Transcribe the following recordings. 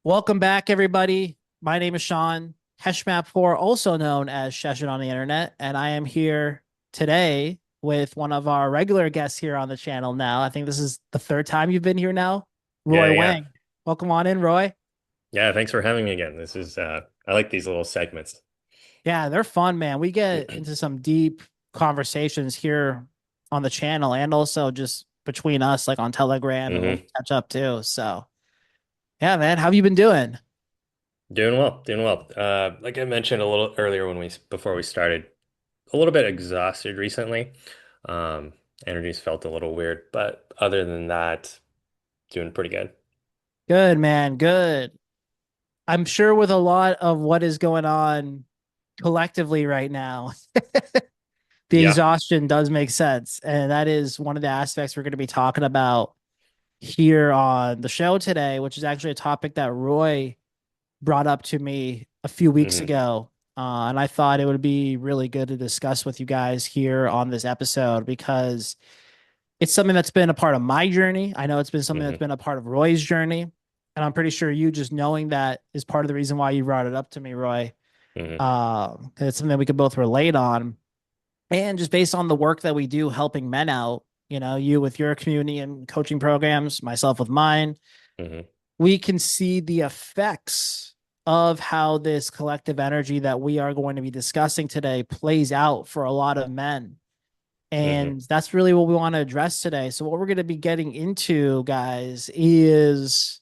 Welcome back, everybody. My name is Sean Heshmap4, also known as Sheshan on the internet, and I am here today with one of our regular guests here on the channel now. I think this is the third time you've been here now, Yeah, Roy yeah. Wang. Welcome on in, Roy. Yeah, thanks for having me again. This is I like these little segments. Yeah, they're fun, man. We get into some deep conversations here on the channel and also just between us, like on Telegram, and we'll hmm catch up too. So, yeah, man, how have you been doing? Doing well, doing well. Like I mentioned a little earlier when we before we started, a little bit exhausted recently. Um, Energy's felt a little weird, but other than that, doing pretty good. Good, man. Good. I'm sure with a lot of what is going on collectively right now, the Yeah. exhaustion does make sense. And that is one of the aspects we're going to be talking about here on the show today, which is actually a topic that Roy brought up to me a few weeks hmm ago. And I thought it would be really good to discuss with you guys here on this episode because it's something that's been a part of my journey. I know it's been something that's hmm been a part of Roy's journey. And I'm pretty sure you just knowing that is part of the reason why you brought it up to me, Roy. hmm It's something we could both relate on. And just based on the work that we do helping men out, you with your community and coaching programs, myself with mine, hmm we can see the effects of how this collective energy that we are going to be discussing today plays out for a lot of men. hmm And that's really what we want to address today. So, what we're going to be getting into, guys, is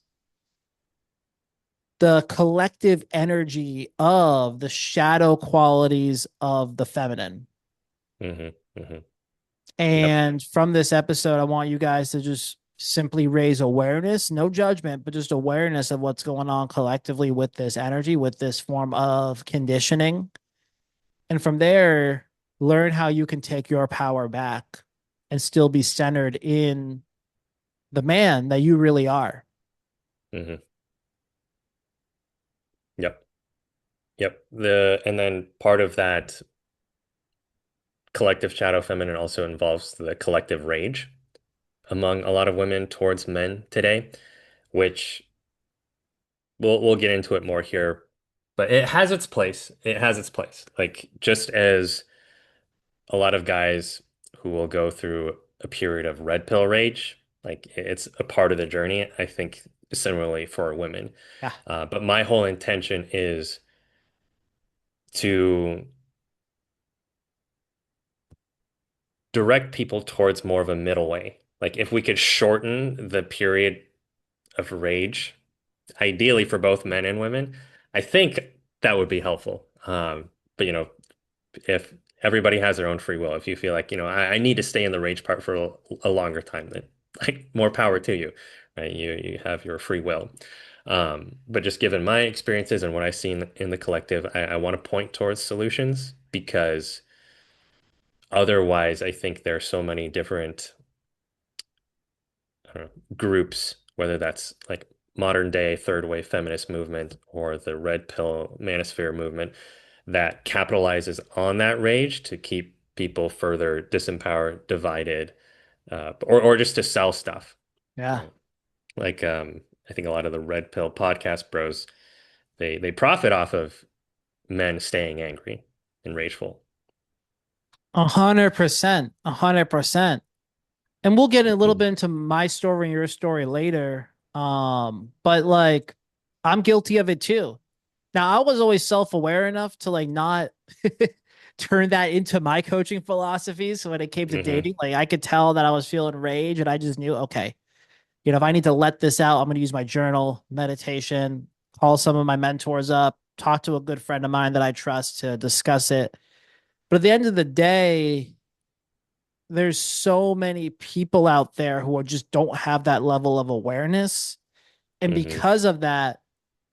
the collective energy of the shadow qualities of the feminine. hmm hmm Yep. And from this episode, I want you guys to just simply raise awareness, no judgment, but just awareness of what's going on collectively with this energy, with this form of conditioning. And from there, learn how you can take your power back and still be centered in the man that you really are. hmm Yep. Yep. And then part of that collective shadow feminine also involves the collective rage among a lot of women towards men today, which we'll get into it more here, but it has its place. It has its place. Like just as a lot of guys who will go through a period of red pill rage, like it's a part of the journey. I think similarly for women. Yeah. But my whole intention is to direct people towards more of a middle way. Like if we could shorten the period of rage, ideally for both men and women, I think that would be helpful. But if everybody has their own free will, if you feel like, I need to stay in the rage part for a longer time, then like more power to you, right? You have your free will. But just given my experiences and what I see in the collective, I want to point towards solutions because otherwise, I think there are so many different I don't know, groups, whether that's like modern day third wave feminist movement or the red pill manosphere movement that capitalizes on that rage to keep people further disempowered, divided, or just to sell stuff. Yeah. Right? Like I think a lot of the red pill podcast bros, they profit off of men staying angry and rageful. 100%. 100%. And we'll get a little bit into my story and your story later. But like I'm guilty of it too. Now I was always self-aware enough to like not turn that into my coaching philosophies. So when it came to hmm dating, like I could tell that I was feeling rage and I just knew, okay, if I need to let this out, I'm going to use my journal, meditation, call some of my mentors up, talk to a good friend of mine that I trust to discuss it. But at the end of the day, there's so many people out there who are just don't have that level of awareness. And hmm because of that,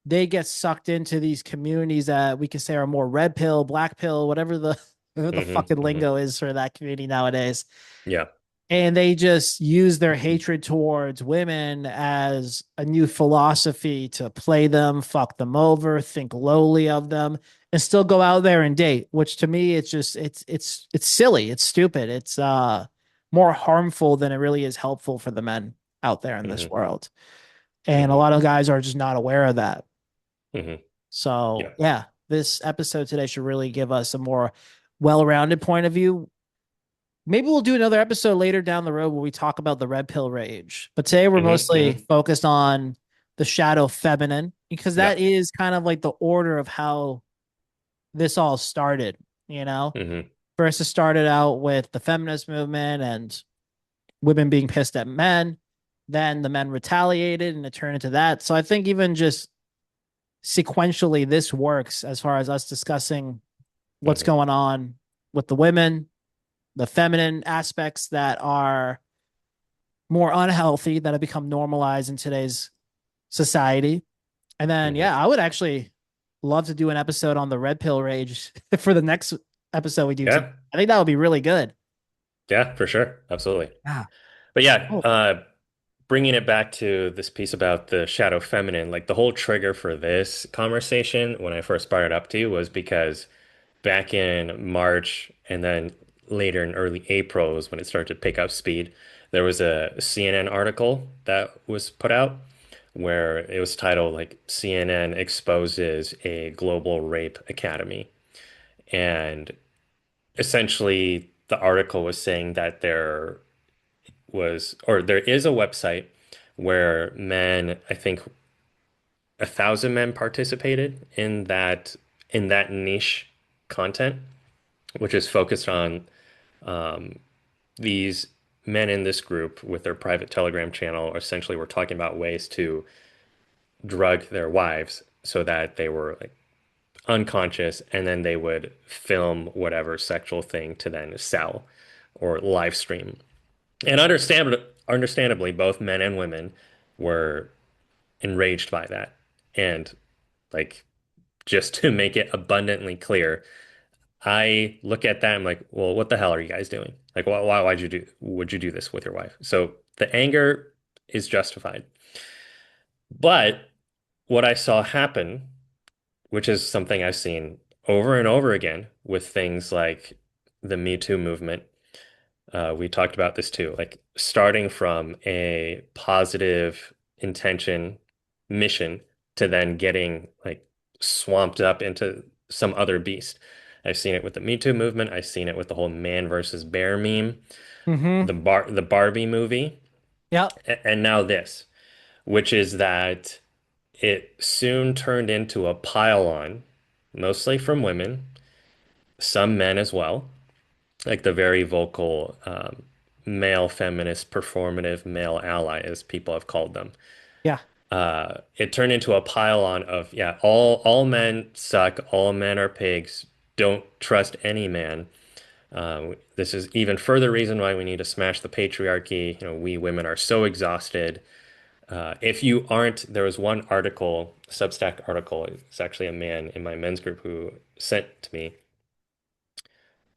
they get sucked into these communities that we could say are more red pill, black pill, whatever the hmm fucking hmm lingo is for that community nowadays. Yeah. And they just use their hatred towards women as a new philosophy to play them, fuck them over, think lowly of them, and still go out there and date. Which to me, it's just it's silly, it's stupid, it's more harmful than it really is helpful for the men out there in this hmm world. And a Hmm. lot of guys are just not aware of that. Hmm. So, Yeah. yeah, this episode today should really give us a more well-rounded point of view. Maybe we'll do another episode later down the road where we talk about the red pill rage. But today we're Hmm. mostly Hmm. focused on the shadow feminine because Yeah. that is kind of like the order of how this all started, you know? Hmm. First, it started out with the feminist movement and women being pissed at men. Then the men retaliated and it turned into that. So I think even just sequentially, this works as far as us discussing what's Hmm. going on with the women, the feminine aspects that are more unhealthy that have become normalized in today's society. And then, Hmm. yeah, I would actually love to do an episode on the red pill rage for the next episode we do today. Yeah. I think that would be really good. Yeah, for sure. Absolutely. Yeah. But yeah, Oh. bringing it back to this piece about the shadow feminine, like the whole trigger for this conversation when I first brought it up to you was because back in March and then later in early April was when it started to pick up speed. There was a CNN article that was put out where it was titled like CNN exposes a global rape academy. And essentially the article was saying that there is a website where men, I think 1,000 men participated in that niche content, which is focused on these men in this group with their private Telegram channel. Essentially, were talking about ways to drug their wives so that they were like unconscious, and then they would film whatever sexual thing to then sell or live stream. And understandably, both men and women were enraged by that. And like, just to make it abundantly clear, I look at that and I'm like, well, what the hell are you guys doing? Like, would you do this with your wife? So the anger is justified. But what I saw happen, which is something I've seen over and over again with things like the Me Too movement. We talked about this too, like starting from a positive intention mission to then getting like swamped up into some other beast. I've seen it with the Me Too movement. I've seen it with the whole man versus bear meme, Mm-hmm. the Barbie movie, Yep. and now this, which is that it soon turned into a pile on, mostly from women, some men as well, like the very vocal male feminist performative male ally, as people have called them. Yeah. It turned into a pile on of, yeah, all men suck, all men are pigs, don't trust any man. This is even further reason why we need to smash the patriarchy. You know, we women are so exhausted. If you aren't, there was one article, Substack article, it's actually a man in my men's group who sent to me,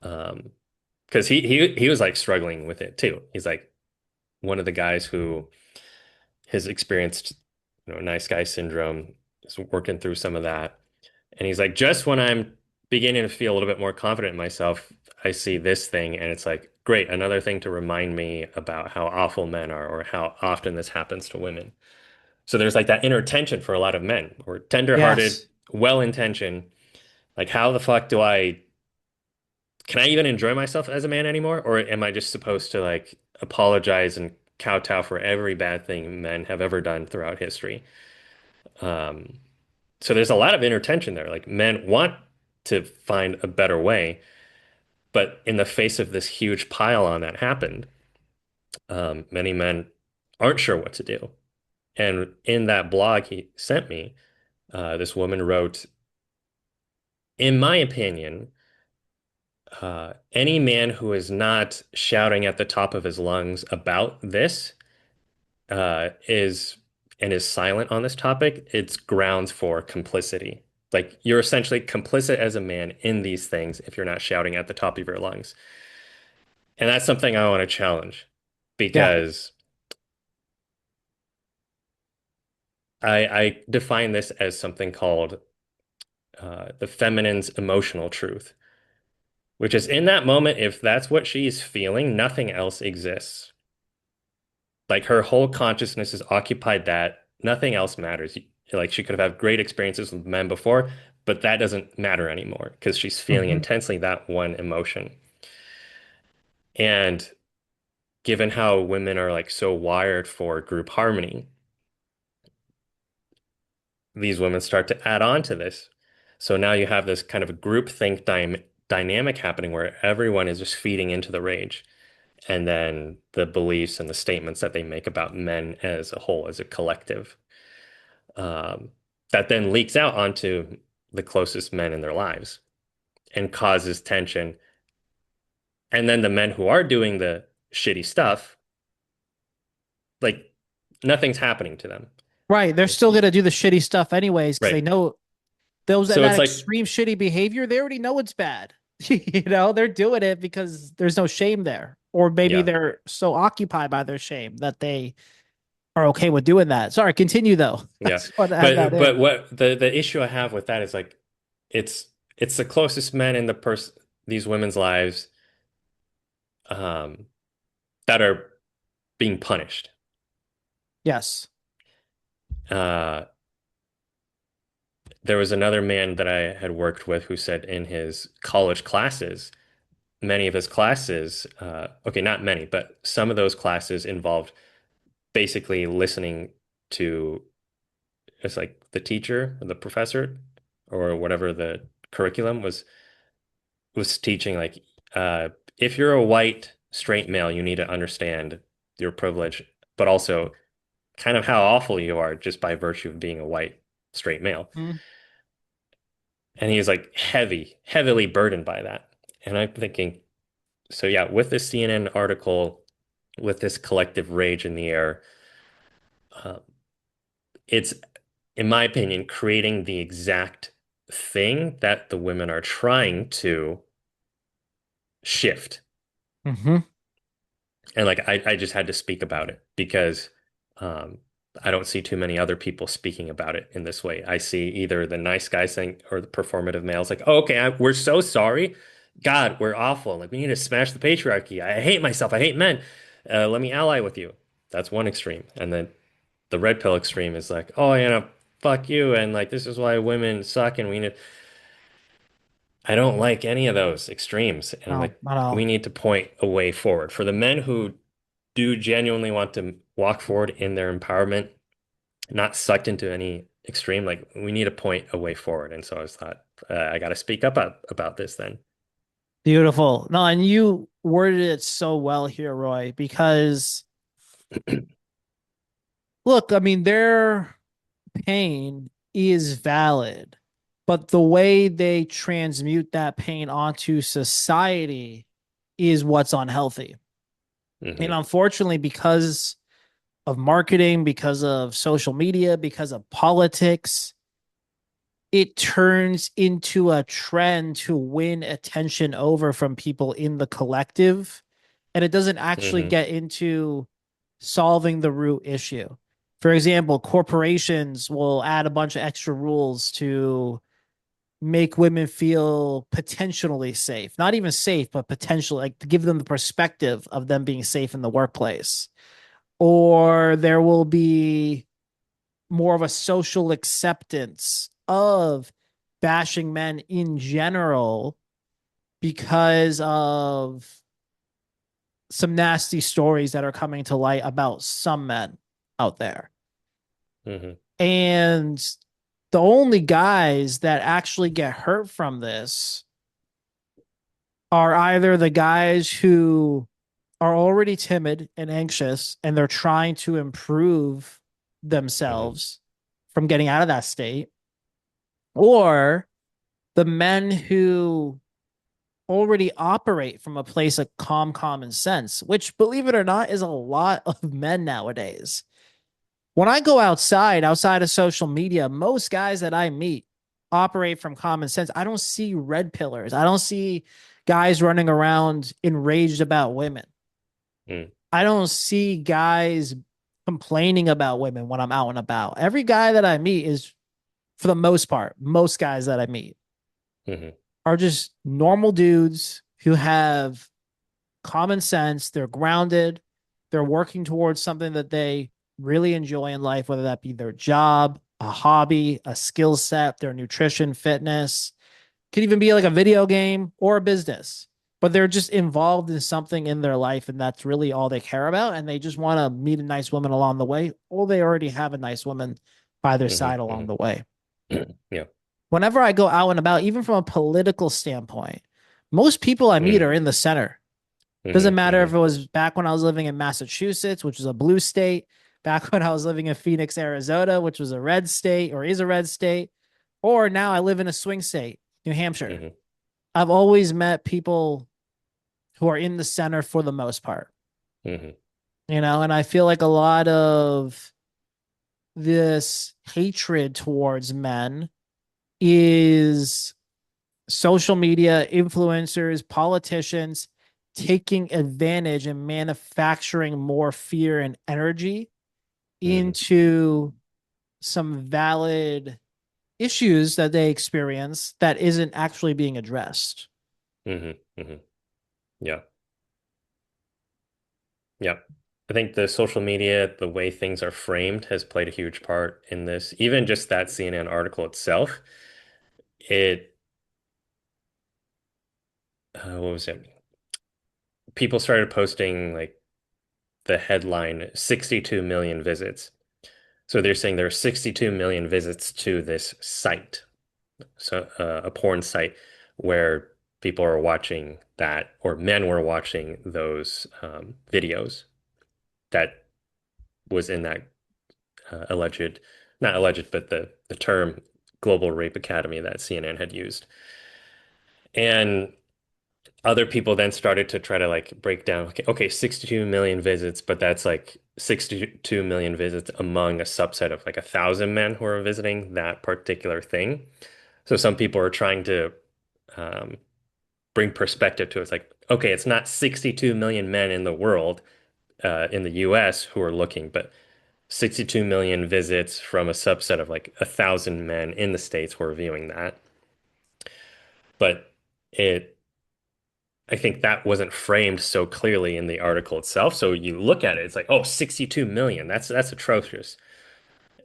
because he was like struggling with it too. He's like one of the guys who has experienced, nice guy syndrome, is working through some of that. And he's like, just when I'm beginning to feel a little bit more confident in myself, I see this thing, and it's like, great, another thing to remind me about how awful men are or how often this happens to women. So there's like that inner tension for a lot of men. We're tender-hearted, Yes. well-intentioned. Like, how the fuck can I even enjoy myself as a man anymore? Or am I just supposed to like apologize and kowtow for every bad thing men have ever done throughout history? Um, so there's a lot of inner tension there. Like, men want to find a better way, but in the face of this huge pile on that happened, many men aren't sure what to do. And in that blog he sent me, this woman wrote, in my opinion, any man who is not shouting at the top of his lungs about this is and is silent on this topic, it's grounds for complicity. Like, you're essentially complicit as a man in these things if you're not shouting at the top of your lungs. And that's something I want to challenge Yeah. because I define this as something called the feminine's emotional truth, which is in that moment, if that's what she's feeling, nothing else exists. Like, her whole consciousness is occupied that nothing else matters. Like she could have had great experiences with men before, but that doesn't matter anymore because she's feeling Hmm. intensely that one emotion. And given how women are like so wired for group harmony, these women start to add on to this. So now you have this kind of group think dynamic happening where everyone is just feeding into the rage. And then the beliefs and the statements that they make about men as a whole, as a collective, um, that then leaks out onto the closest men in their lives and causes tension. And then the men who are doing the shitty stuff, like nothing's happening to them. Right. They're still going to do the shitty stuff anyways because they Right. know those So that it's like, extreme shitty behavior, they already know it's bad. They're doing it because there's no shame there. Or maybe yeah, they're so occupied by their shame that they are okay with doing that. Sorry, continue though. I yeah. just want to add that But in. what the issue I have with that is like it's it's the closest men in these women's lives um that are being punished. Yes. Uh there was another man that I had worked with who said in his college classes, many of his classes, okay, not many, but some of those classes involved basically listening to it's like the teacher or the professor or whatever the curriculum was teaching like if you're a white straight male, you need to understand your privilege, but also kind of how awful you are just by virtue of being a white straight male. Mm-hmm. And he's like heavily burdened by that. And I'm thinking, so yeah, with this CNN article, with this collective rage in the air, uh, it's, in my opinion, creating the exact thing that the women are trying to shift. Mm-hmm. And like I just had to speak about it because um, I don't see too many other people speaking about it in this way. I see either the nice guy saying or the performative males like, oh, okay, we're so sorry. God, we're awful. Like we need to smash the patriarchy. I hate myself. I hate men. Let me ally with you. That's one extreme. And then the red pill extreme is like, oh, fuck you. And like, this is why women suck. And we need, I don't like any of those extremes. And I'm No, like, not we all. need to point a way forward for the men who do genuinely want to walk forward in their empowerment, not sucked into any extreme. Like we need to point a way forward. And so I was thought, I got to speak up about this then. Beautiful. No, and you worded it so well here, Roy, because look, I mean, their pain is valid, but the way they transmute that pain onto society is what's unhealthy. And Hmm. unfortunately, because of marketing, because of social media, because of politics, it turns into a trend to win attention over from people in the collective. And it doesn't actually Hmm. get into solving the root issue. For example, corporations will add a bunch of extra rules to make women feel potentially safe. Not even safe, but potentially, like to give them the perspective of them being safe in the workplace. Or there will be more of a social acceptance of bashing men in general because of some nasty stories that are coming to light about some men out there. Hmm. And the only guys that actually get hurt from this are either the guys who are already timid and anxious and they're trying to improve Hmm. themselves from getting out of that state, or the men who already operate from a place of calm common sense, which, believe it or not, is a lot of men nowadays. When I go outside of social media, most guys that I meet operate from common sense. I don't see red pillars. I don't see guys running around enraged about women. Hmm. I don't see guys complaining about women when I'm out and about. Every guy that I meet is, for the most part, most guys that I meet Hmm. are just normal dudes who have common sense. They're grounded. They're working towards something that they really enjoy in life, whether that be their job, a hobby, a skill set, their nutrition, fitness, could even be like a video game or a business, but they're just involved in something in their life and that's really all they care about. And they just want to meet a nice woman along the way, or they already have a nice woman by their Hmm. side along the way. Yeah. Whenever I go out and about, even from a political standpoint, most people I meet Hmm. are in the center. Doesn't Hmm. matter if Hmm. it was back when I was living in Massachusetts, which is a blue state, back when I was living in Phoenix, Arizona, which was a red state or is a red state, or now I live in a swing state, New Hampshire. Hmm. I've always met people who are in the center for the most part, Hmm. and I feel like a lot of this hatred towards men is social media, influencers, politicians taking advantage and manufacturing more fear and energy Hmm. into some valid issues that they experience that isn't actually being addressed. Hmm. Hmm. Yeah. Yeah. I think the social media, the way things are framed, has played a huge part in this. Even just that CNN article itself, it, what was it? People started posting like the headline 62 million visits. So they're saying there are 62 million visits to this site, so a porn site where people are watching that, or men were watching those videos that was in that alleged, not alleged, but the term Global Rape Academy that CNN had used. And other people then started to try to like break down, okay, 62 million visits, but that's like 62 million visits among a subset of like 1,000 men who are visiting that particular thing. So some people are trying to um, bring perspective to it. It's like, okay, it's not 62 million men in the world, in the US who are looking, but 62 million visits from a subset of like 1,000 men in the States who are viewing that. But it I think that wasn't framed so clearly in the article itself. So you look at it, it's like, oh, 62 million. That's atrocious.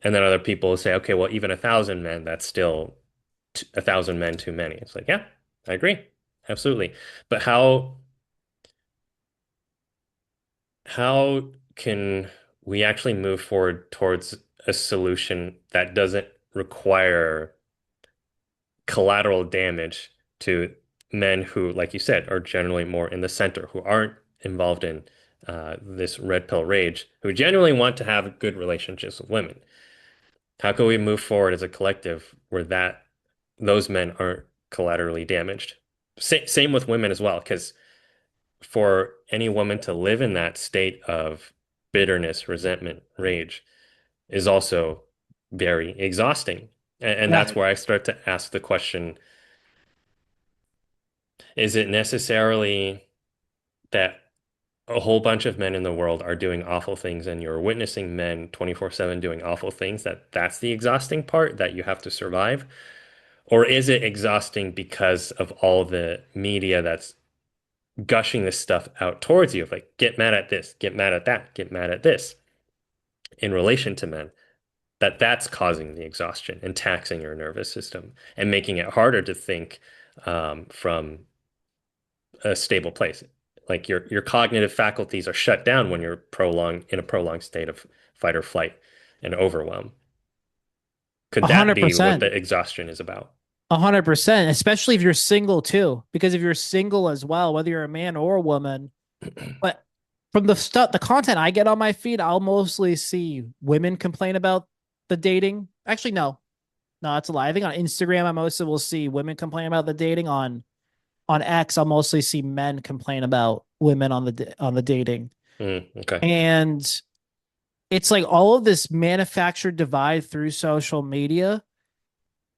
And then other people say, okay, well, even 1,000 men, that's still 1,000 men too many. It's like, yeah, I agree. Absolutely. But how can we actually move forward towards a solution that doesn't require collateral damage to men who, like you said, are generally more in the center, who aren't involved in this red pill rage, who genuinely want to have good relationships with women? How can we move forward as a collective where those men aren't collaterally damaged? Same with women as well, because for any woman to live in that state of bitterness, resentment, rage is also very exhausting. And Yeah, that's where I start to ask the question, is it necessarily that a whole bunch of men in the world are doing awful things and you're witnessing men 24/7 doing awful things, that's the exhausting part that you have to survive? Or is it exhausting because of all the media that's gushing this stuff out towards you of like, get mad at this, get mad at that, get mad at this in relation to men, that's causing the exhaustion and taxing your nervous system and making it harder to think from a stable place. Like your cognitive faculties are shut down when you're prolonged in a prolonged state of fight or flight and overwhelm. Could that be what 100%. the exhaustion is about? 100%, especially if you're single too. Because if you're single as well, whether you're a man or a woman, but from the content I get on my feed, I'll mostly see women complain about the dating. Actually, no, that's a lie. I think on Instagram, I mostly will see women complain about the dating. On X, I'll mostly see men complain about women on the dating. Okay. And it's like all of this manufactured divide through social media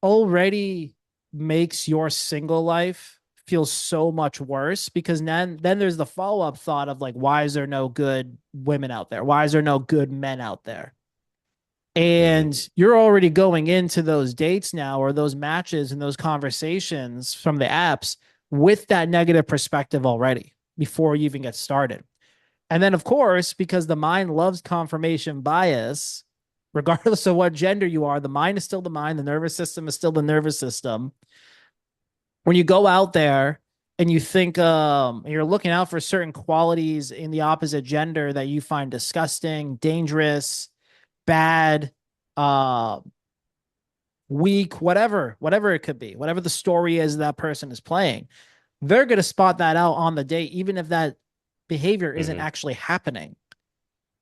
already makes your single life feel so much worse, because then there's the follow-up thought of like, why is there no good women out there? Why is there no good men out there? Hmm. And you're already going into those dates now, or those matches and those conversations from the apps with that negative perspective already before you even get started. And then, of course, because the mind loves confirmation bias, regardless of what gender you are, the mind is still the mind, the nervous system is still the nervous system. When you go out there and you think you're looking out for certain qualities in the opposite gender that you find disgusting, dangerous, bad, uh, weak, whatever it could be, whatever the story is that person is playing, they're going to spot that out on the date, even if that behavior isn't Hmm. actually happening,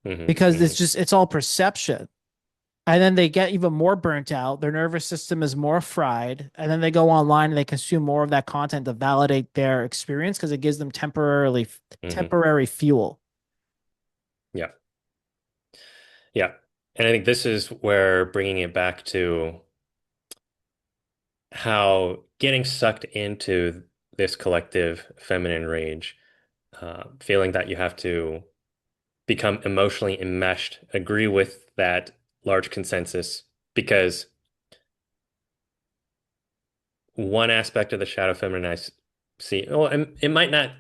Hmm. because Hmm. it's all perception. And then they get even more burnt out. Their nervous system is more fried. And then they go online and they consume more of that content to validate their experience because it gives them Hmm. temporary fuel. Yeah. Yeah. And I think this is where bringing it back to how getting sucked into this collective feminine rage, feeling that you have to become emotionally enmeshed, agree with that large consensus, because one aspect of the shadow feminine I see, well, it might not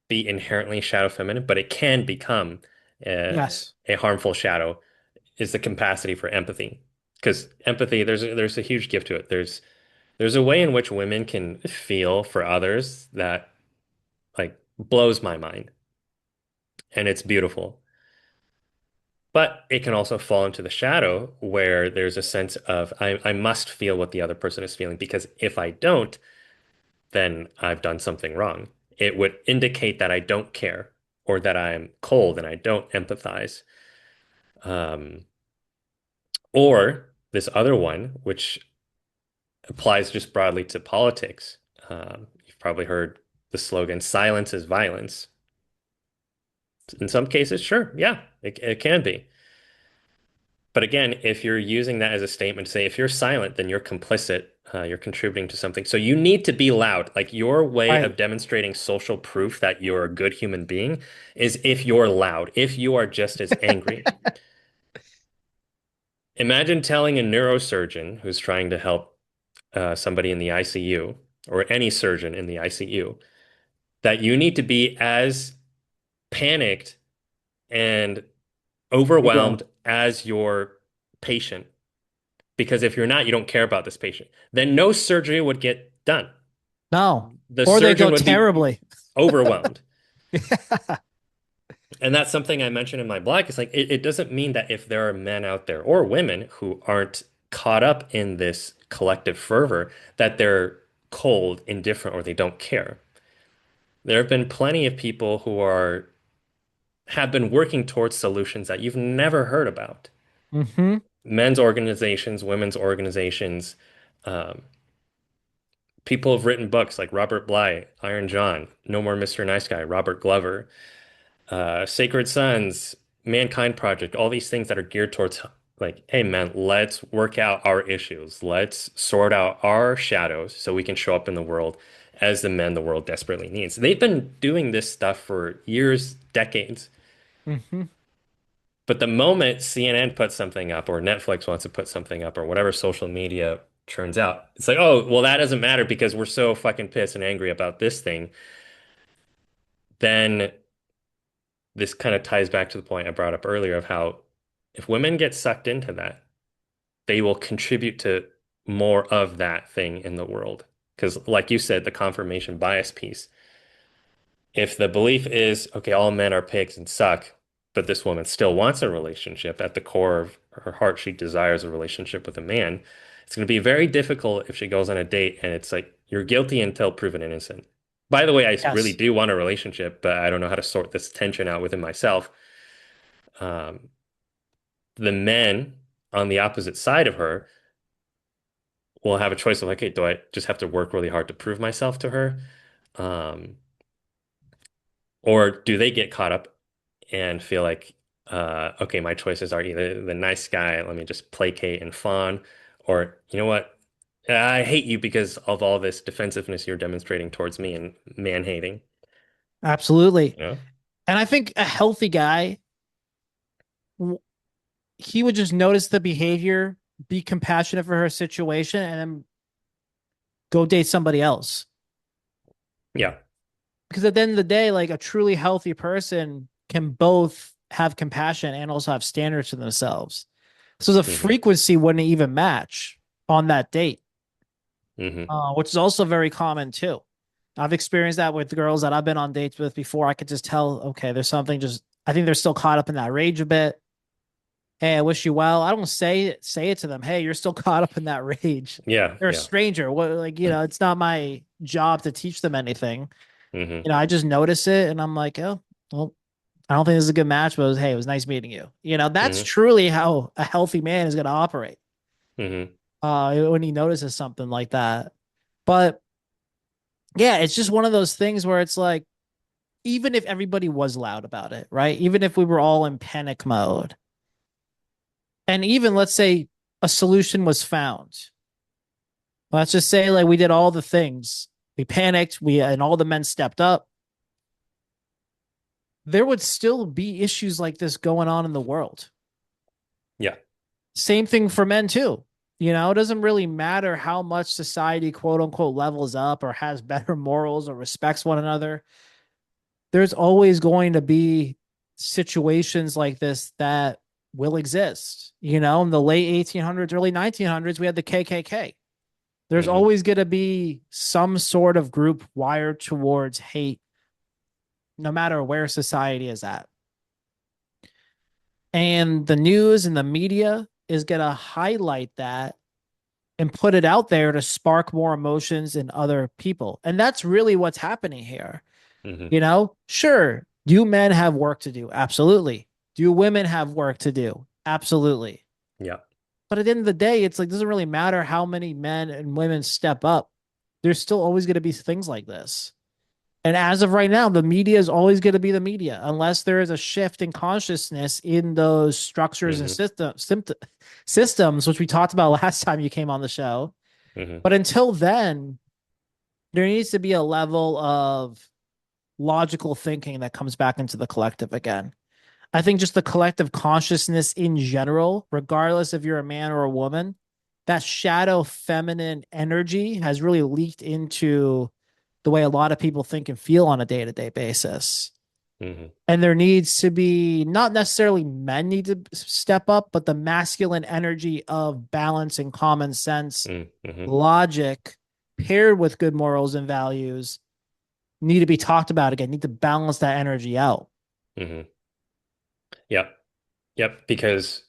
be inherently shadow feminine, but it can become Yes. a harmful shadow, is the capacity for empathy. Because empathy, there's a huge gift to it. There's a way in which women can feel for others that like blows my mind, and it's beautiful. But it can also fall into the shadow where there's a sense of I must feel what the other person is feeling because if I don't, then I've done something wrong. It would indicate that I don't care or that I'm cold and I don't empathize. Um, or this other one, which applies just broadly to politics. You've probably heard the slogan, silence is violence. In some cases, sure, yeah, it can be. But again, if you're using that as a statement to say, if you're silent, then you're complicit, you're contributing to something. So you need to be loud. Like your way of Right. demonstrating social proof that you're a good human being is if you're loud, if you are just as angry. Imagine telling a neurosurgeon who's trying to help somebody in the ICU or any surgeon in the ICU that you need to be as panicked and You will. overwhelmed as your patient. Because if you're not, you don't care about this patient. Then no surgery would get done. No. The Or they surgeon go would be terribly. overwhelmed. And that's something I mentioned in my blog. It's like it doesn't mean that if there are men out there or women who aren't caught up in this collective fervor, that they're cold, indifferent, or they don't care. There have been plenty of people who are have been working towards solutions that you've never heard about. Mm-hmm. Men's organizations, women's organizations, um, people have written books like Robert Bly, Iron John, No More Mr. Nice Guy, Robert Glover, Sacred Sons, Mankind Project, all these things that are geared towards like, hey man, let's work out our issues. Let's sort out our shadows so we can show up in the world as the men the world desperately needs. They've been doing this stuff for years, decades. Mm-hmm. But the moment CNN puts something up or Netflix wants to put something up or whatever social media turns out, it's like, oh, well, that doesn't matter because we're so fucking pissed and angry about this thing. Then this kind of ties back to the point I brought up earlier of how if women get sucked into that, they will contribute to more of that thing in the world. Because, like you said, the confirmation bias piece, if the belief is, okay, all men are pigs and suck, but this woman still wants a relationship, at the core of her heart, she desires a relationship with a man, it's going to be very difficult if she goes on a date and it's like, you're guilty until proven innocent. By the way, I really Yes. do want a relationship, but I don't know how to sort this tension out within myself. Um, the men on the opposite side of her will have a choice of like, hey, do I just have to work really hard to prove myself to her? Um, or do they get caught up and feel like, okay, my choices are either the nice guy, let me just placate and fawn, or you know what? I hate you because of all this defensiveness you're demonstrating towards me and man hating, Absolutely. you know? And I think a healthy guy, he would just notice the behavior, be compassionate for her situation, and then go date somebody else. Yeah. Because at the end of the day, like a truly healthy person can both have compassion and also have standards to themselves. So the Hmm. frequency wouldn't even match on that date, Hmm. which is also very common too. I've experienced that with girls that I've been on dates with before. I could just tell, okay, there's something just, I think they're still caught up in that rage a bit. Hey, I wish you well. I don't say it to them. Hey, you're still caught up in that rage. Yeah, They're a yeah. stranger. What, like, it's not my job to teach them anything. Hmm. I just notice it and I'm like, oh, well, I don't think this is a good match, but hey, it was nice meeting you. That's Hmm. truly how a healthy man is going to operate. Hmm. When he notices something like that. But yeah, it's just one of those things where it's like, even if everybody was loud about it, right? Even if we were all in panic mode, and even let's say a solution was found, let's just say like we did all the things, we panicked, and all the men stepped up, there would still be issues like this going on in the world. Yeah. Same thing for men too. It doesn't really matter how much society quote unquote levels up or has better morals or respects one another. There's always going to be situations like this that will exist. In the late 1800s, early 1900s, we had the KKK. There's Hmm. always going to be some sort of group wired towards hate, no matter where society is at. And the news and the media is going to highlight that and put it out there to spark more emotions in other people. And that's really what's happening here. Hmm. Sure, do men have work to do? Absolutely. Do women have work to do? Absolutely. Yeah. But at the end of the day, it's like, it doesn't really matter how many men and women step up. There's still always going to be things like this. And as of right now, the media is always going to be the media unless there is a shift in consciousness in those structures and Hmm. systems, which we talked about last time you came on the show. Hmm. But until then, there needs to be a level of logical thinking that comes back into the collective again. I think just the collective consciousness in general, regardless if you're a man or a woman, that shadow feminine energy has really leaked into the way a lot of people think and feel on a day to day basis. Hmm. And there needs to be not necessarily men need to step up, but the masculine energy of balance and common sense, Hmm. logic, paired with good morals and values, need to be talked about again, need to balance that energy out. Hmm. Yep. Yep. Because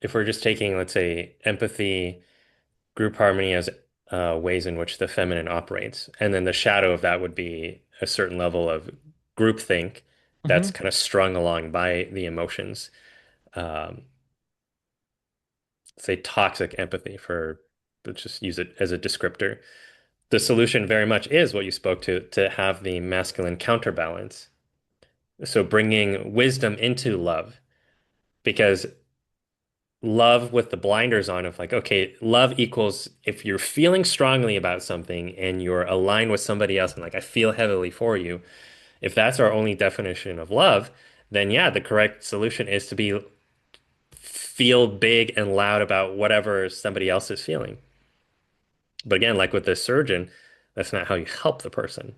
if we're just taking, let's say, empathy, group harmony as ways in which the feminine operates, and then the shadow of that would be a certain level of groupthink Mm-hmm. that's kind of strung along by the emotions. Um, say toxic empathy for, let's just use it as a descriptor. The solution very much is what you spoke to have the masculine counterbalance. So bringing wisdom into love, because love with the blinders on of like, okay, love equals if you're feeling strongly about something and you're aligned with somebody else and like, I feel heavily for you. If that's our only definition of love, then yeah, the correct solution is to be feel big and loud about whatever somebody else is feeling. But again, like with this surgeon, that's not how you help the person.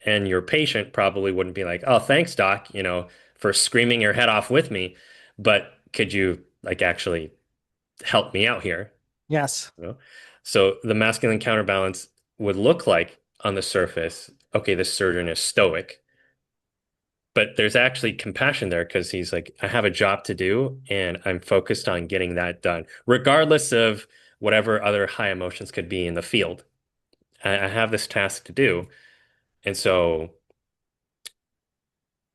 And your patient probably wouldn't be like, "Oh, thanks, doc, for screaming your head off with me, but could you like actually help me out here?" Yes. You know? So the masculine counterbalance would look like on the surface, okay, this surgeon is stoic, but there's actually compassion there because he's like, I have a job to do and I'm focused on getting that done, regardless of whatever other high emotions could be in the field. I have this task to do. And so,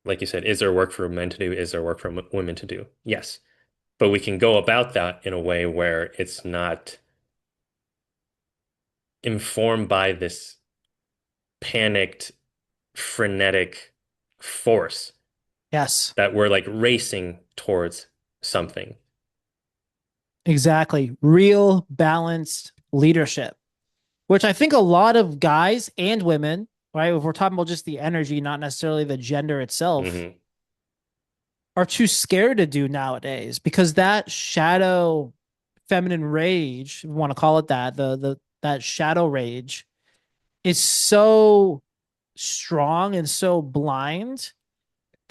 like you said, is there work for men to do? Is there work for women to do? Yes. But we can go about that in a way where it's not informed by this panicked, frenetic force Yes. that we're like racing towards something. Exactly. Real balanced leadership, which I think a lot of guys and women, right? If we're talking about just the energy, not necessarily the gender itself, Hmm. are too scared to do nowadays because that shadow feminine rage, if you want to call it that, the that shadow rage is so strong and so blind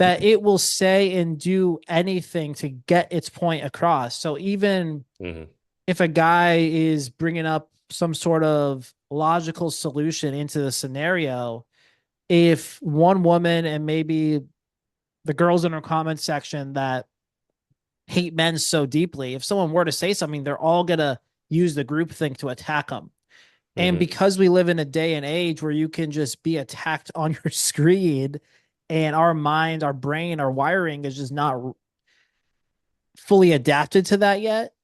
that it will say and do anything to get its point across. So even Hmm. if a guy is bringing up some sort of logical solution into the scenario, if one woman and maybe the girls in her comment section that hate men so deeply, if someone were to say something, they're all gonna use the group thing to attack them. And Hmm. because we live in a day and age where you can just be attacked on your screen, and our mind, our brain, our wiring is just not fully adapted to that yet.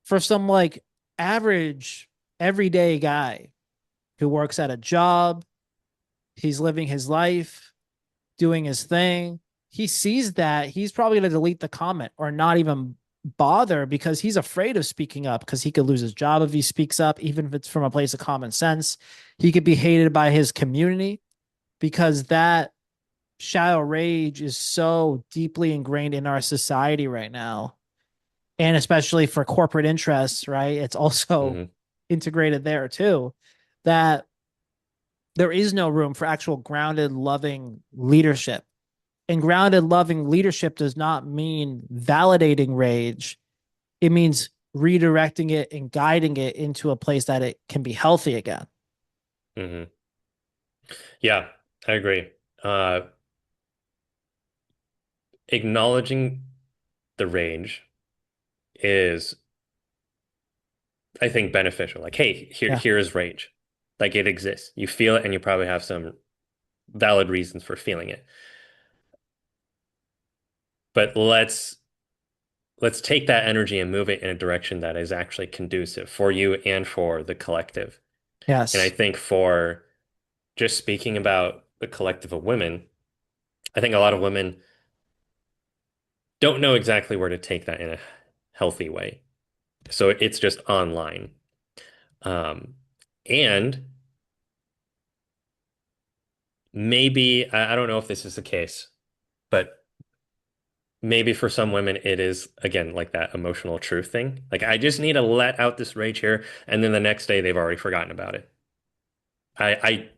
For some like average everyday guy who works at a job, he's living his life, doing his thing. He sees that he's probably going to delete the comment or not even bother because he's afraid of speaking up because he could lose his job if he speaks up, even if it's from a place of common sense. He could be hated by his community because that shallow rage is so deeply ingrained in our society right now. And especially for corporate interests, right? It's also Hmm. integrated there too. That there is no room for actual grounded, loving leadership. And grounded, loving leadership does not mean validating rage. It means redirecting it and guiding it into a place that it can be healthy again. Hmm. Yeah, I agree. Uh, Acknowledging the rage is, I think, beneficial. Like, hey, Yeah. here is rage. Like it exists. You feel it, and you probably have some valid reasons for feeling it. But let's take that energy and move it in a direction that is actually conducive for you and for the collective. And I Yes. think for just speaking about the collective of women, I think a lot of women don't know exactly where to take that in a healthy way. So it's just online. Um, and maybe, I don't know if this is the case, but maybe for some women it is, again, like that emotional truth thing. Like, I just need to let out this rage here, and then the next day they've already forgotten about it. I, I,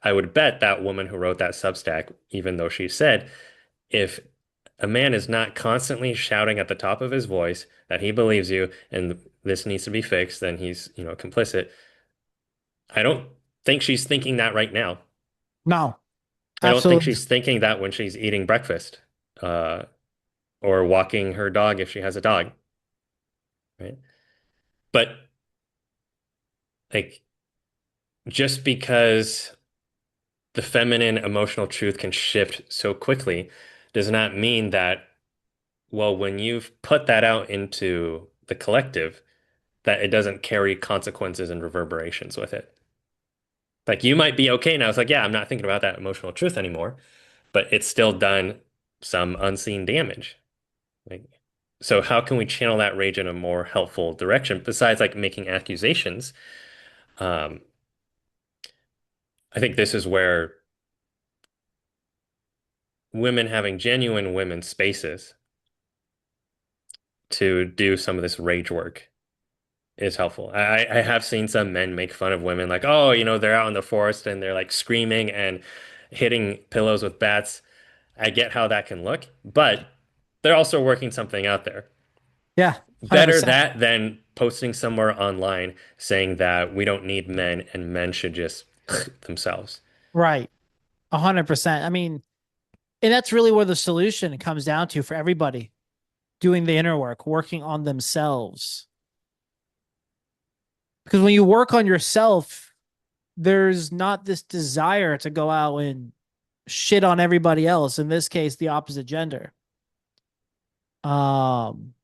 I would bet that woman who wrote that Substack, even though she said, if a man is not constantly shouting at the top of his voice that he believes you and this needs to be fixed, then he's, complicit. I don't think she's thinking that right now. No, I don't think absolutely. she's thinking that when she's eating breakfast, uh, or walking her dog if she has a dog, right? But like, just because the feminine emotional truth can shift so quickly does not mean that, well, when you've put that out into the collective, that it doesn't carry consequences and reverberations with it. Like, you might be okay now. It's like, yeah, I'm not thinking about that emotional truth anymore, but it's still done some unseen damage. Like, so how can we channel that rage in a more helpful direction besides like making accusations? Um, I think this is where women having genuine women's spaces to do some of this rage work is helpful. I have seen some men make fun of women, like, oh, they're out in the forest and they're like screaming and hitting pillows with bats. I get how that can look, but they're also working something out there. Yeah, Better 100%. that than posting somewhere online saying that we don't need men and men should just themselves. Right. 100%. I mean, and that's really where the solution comes down to for everybody doing the inner work, working on themselves. Because when you work on yourself, there's not this desire to go out and shit on everybody else, in this case, the opposite gender. Um,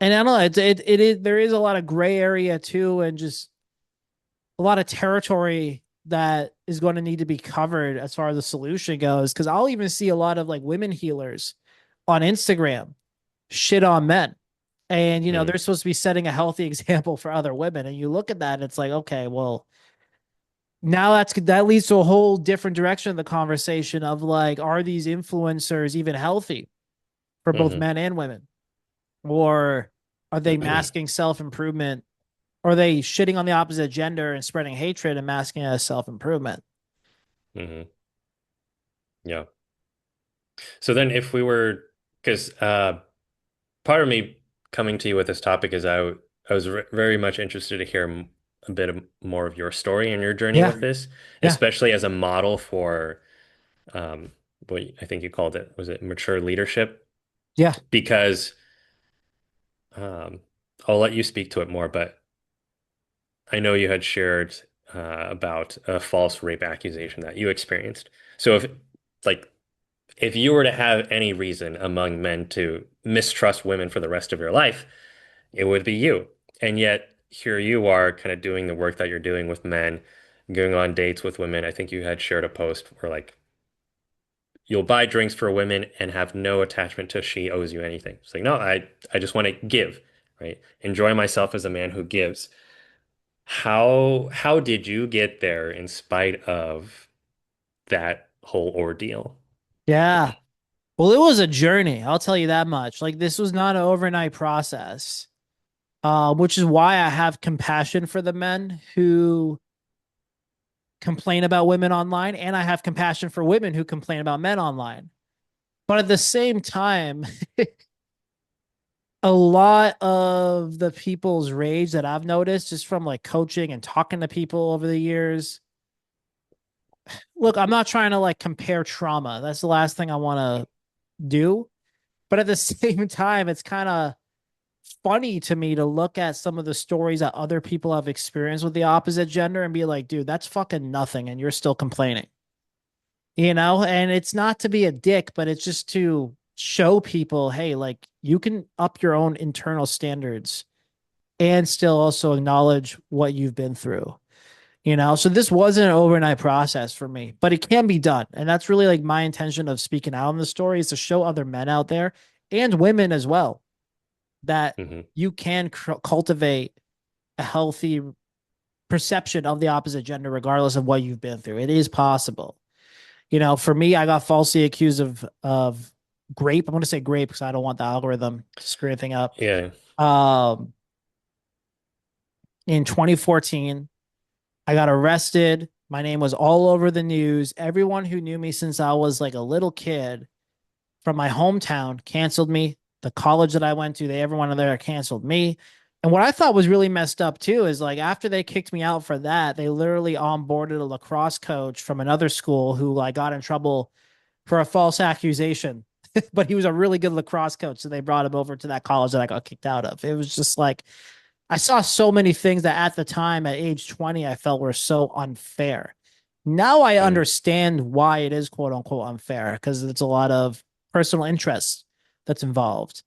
and I don't know, it is there is a lot of gray area too, and just a lot of territory that is going to need to be covered as far as the solution goes. Because I'll even see a lot of like women healers on Instagram shit on men. And Mm, they're supposed to be setting a healthy example for other women. And you look at that, and it's like, okay, well, now that leads to a whole different direction of the conversation of like, are these influencers even healthy for both hmm. men and women? Or are they masking self-improvement? Or are they shitting on the opposite gender and spreading hatred and masking it as self-improvement? Hmm. Yeah. So then if we were, because part of me coming to you with this topic is I was very much interested to hear a bit more of your story and your journey Yeah, with this, yeah, especially as a model for what I think you called it, was it mature leadership? yeah, Because um, I'll let you speak to it more, but I know you had shared about a false rape accusation that you experienced. So like, if you were to have any reason among men to mistrust women for the rest of your life, it would be you. And yet, here you are kind of doing the work that you're doing with men, going on dates with women. I think you had shared a post where, like, you'll buy drinks for women and have no attachment to she owes you anything. It's like, no, I just want to give, right? Enjoy myself as a man who gives. How did you get there in spite of that whole ordeal? yeah. Well, it was a journey. I'll tell you that much. Like this was not an overnight process. Which is why I have compassion for the men who complain about women online, and I have compassion for women who complain about men online. But at the same time, a lot of the people's rage that I've noticed just from like coaching and talking to people over the years. Look, I'm not trying to like compare trauma. That's the last thing I want to do. But at the same time, it's kind of funny to me to look at some of the stories that other people have experienced with the opposite gender and be like, dude, that's fucking nothing. And you're still complaining, And it's not to be a dick, but it's just to show people, hey, like you can up your own internal standards and still also acknowledge what you've been through. So this wasn't an overnight process for me, but it can be done. And that's really like my intention of speaking out on the story is to show other men out there and women as well that Hmm. you can cultivate a healthy perception of the opposite gender, regardless of what you've been through. It is possible. For me, I got falsely accused of grape. I'm going to say grape because I don't want the algorithm to screw anything up. Yeah. Um, in 2014, I got arrested. My name was all over the news. Everyone who knew me since I was like a little kid from my hometown canceled me. The college that I went to, everyone there canceled me. And what I thought was really messed up too is like after they kicked me out for that, they literally onboarded a lacrosse coach from another school who like got in trouble for a false accusation. But he was a really good lacrosse coach, so they brought him over to that college that I got kicked out of. It was just like I saw so many things that at the time at age 20 I felt were so unfair. Now I Mm. understand why it is quote unquote unfair because it's a lot of personal interest that's involved.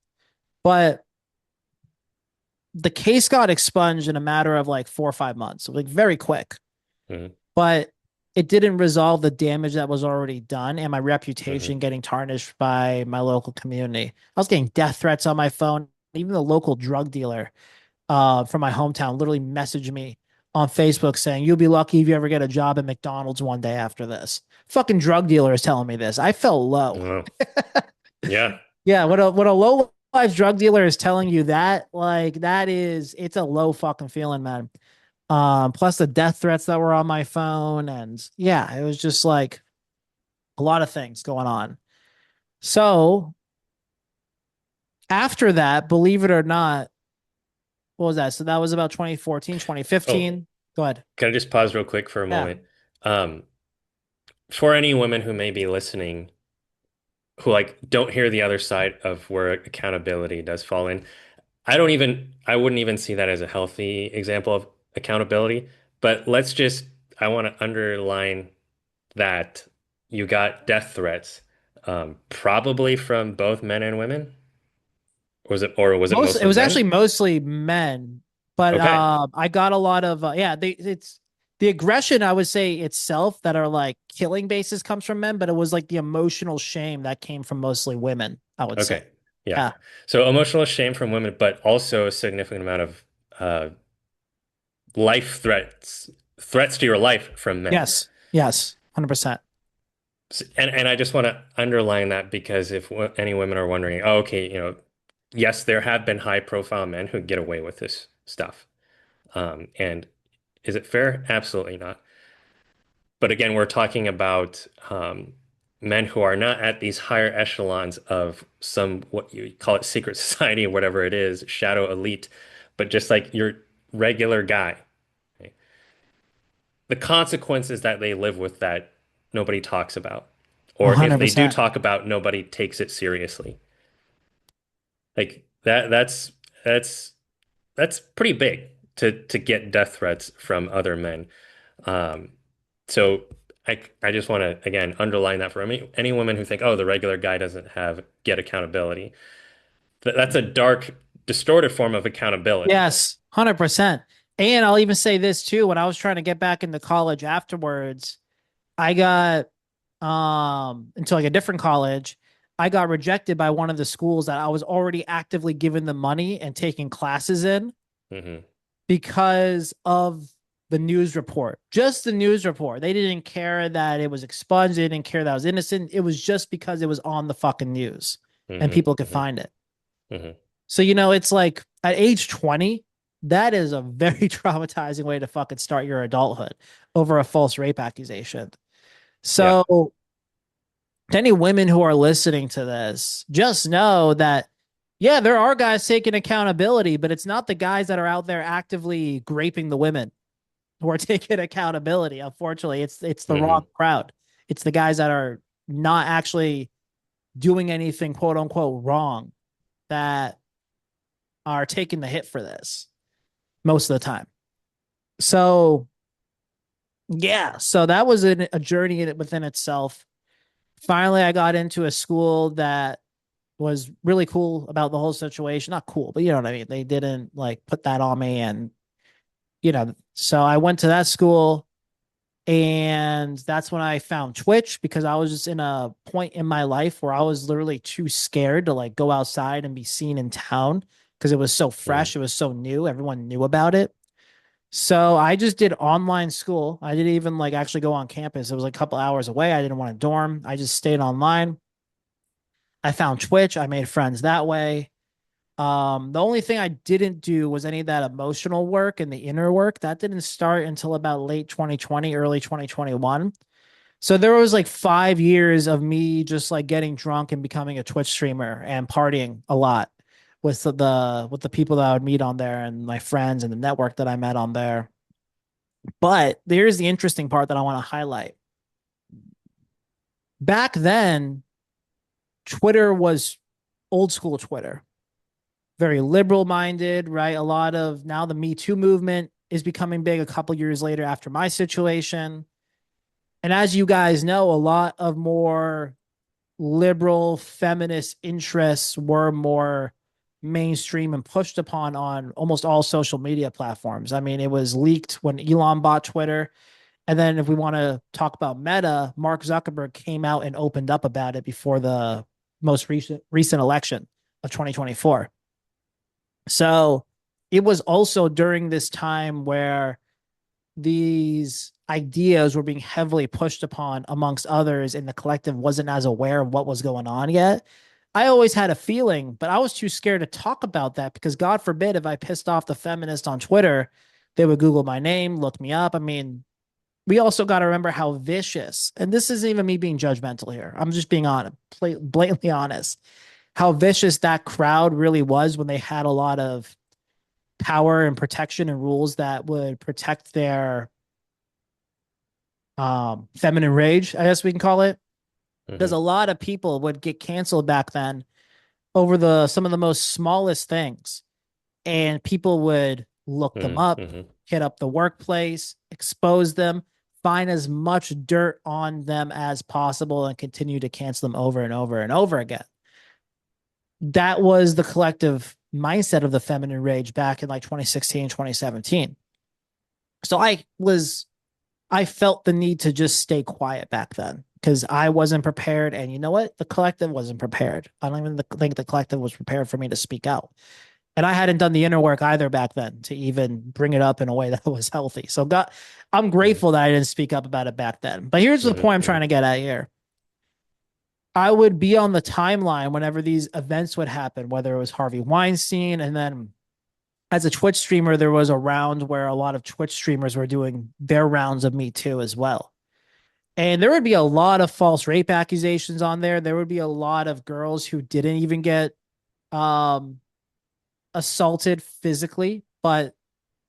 But the case got expunged in a matter of like 4 or 5 months, like very quick. Mm. But it didn't resolve the damage that was already done and my Hmm. reputation getting tarnished by my local community. I was getting death threats on my phone. Even the local drug dealer from my hometown literally messaged me on Facebook saying, "You'll be lucky if you ever get a job at McDonald's one day after this." Fucking drug dealer is telling me this. I felt low. Wow. Yeah. Yeah, what a low life drug dealer is telling you that, like that is it's a low fucking feeling, man. Plus the death threats that were on my phone, and yeah, it was just like a lot of things going on. So after that, believe it or not, what was that? So that was about 2014, Oh, 2015. Go ahead. can I just pause real quick for a Yeah. moment? Um, for any women who may be listening, who like don't hear the other side of where accountability does fall in, I wouldn't even see that as a healthy example of accountability. But I want to underline that you got death threats, probably from both men and women. Or was it It mostly was actually men? mostly men, but Okay. I got a lot of yeah. It's the aggression I would say itself that are like killing bases comes from men, but it was like the emotional shame that came from mostly women. I would say, Okay. Yeah. yeah, So emotional shame from women, but also a significant amount of uh, life threats to your life from men. yes, yes, 100%. And I just want to underline that because if any women are wondering, oh, okay, yes, there have been high profile men who get away with this stuff. And is it fair? Absolutely not. But again, we're talking about men who are not at these higher echelons of some, what you call it, secret society or whatever it is, shadow elite, but just like your regular guy. Okay? The consequences that they live with that nobody talks about. Or if they do 100%. talk about, nobody takes it seriously. Like that's that's pretty big to get death threats from other men. Um, so I just want to again underline that for any women who think, oh, the regular guy doesn't have get accountability. That's a dark, distorted form of accountability. Yes, 100%. And I'll even say this too. When I was trying to get back into college afterwards, I got into like a different college. I got rejected by one of the schools that I was already actively giving the money and taking classes in Hmm. because of the news report. Just the news report. They didn't care that it was expunged. They didn't care that I was innocent. It was just because it was on the fucking news and Hmm. people could Hmm. find it. Hmm. So, it's like at age 20, that is a very traumatizing way to fucking start your adulthood over a false rape accusation. Yeah. So, to any women who are listening to this, just know that, yeah, there are guys taking accountability, but it's not the guys that are out there actively graping the women who are taking accountability. Unfortunately, it's the wrong Hmm. crowd. It's the guys that are not actually doing anything quote unquote wrong that are taking the hit for this most of the time. So yeah, so that was a journey within itself. Finally, I got into a school that was really cool about the whole situation. Not cool, but you know what I mean. They didn't like put that on me, and so I went to that school, and that's when I found Twitch because I was just in a point in my life where I was literally too scared to like go outside and be seen in town because it was so Hmm. fresh, it was so new, everyone knew about it. So I just did online school. I didn't even like actually go on campus. It was like a couple hours away. I didn't want a dorm. I just stayed online. I found Twitch. I made friends that way. The only thing I didn't do was any of that emotional work and the inner work. That didn't start until about late 2020, early 2021. So there was like 5 years of me just like getting drunk and becoming a Twitch streamer and partying a lot with the people that I would meet on there and my friends and the network that I met on there. But here's the interesting part that I want to highlight. Back then, Twitter was old school Twitter, very liberal minded, right? A lot of now the Me Too movement is becoming big a couple years later after my situation. And as you guys know, a lot of more liberal feminist interests were more mainstream and pushed upon on almost all social media platforms. I mean, it was leaked when Elon bought Twitter. And then if we want to talk about Meta, Mark Zuckerberg came out and opened up about it before the most recent election of 2024. So it was also during this time where these ideas were being heavily pushed upon amongst others, and the collective wasn't as aware of what was going on yet. I always had a feeling, but I was too scared to talk about that because God forbid if I pissed off the feminists on Twitter, they would Google my name, look me up. I mean, we also got to remember how vicious, and this isn't even me being judgmental here. I'm just being honest, blatantly honest, how vicious that crowd really was when they had a lot of power and protection and rules that would protect their feminine rage, I guess we can call it. Because Hmm. a lot of people would get canceled back then over the some of the most smallest things, and people would look them Hmm. up, Hmm. hit up the workplace, expose them, find as much dirt on them as possible, and continue to cancel them over and over and over again. That was the collective mindset of the feminine rage back in like 2016, 2017. So I felt the need to just stay quiet back then because I wasn't prepared. And you know what? The collective wasn't prepared. I don't even think the collective was prepared for me to speak out. And I hadn't done the inner work either back then to even bring it up in a way that was healthy. So God, I'm Hmm. grateful that I didn't speak up about it back then. But here's the Hmm. point I'm Hmm. trying to get at here. I would be on the timeline whenever these events would happen, whether it was Harvey Weinstein, and then as a Twitch streamer, there was a round where a lot of Twitch streamers were doing their rounds of Me Too as well. And there would be a lot of false rape accusations on there. There would be a lot of girls who didn't even get um assaulted physically, but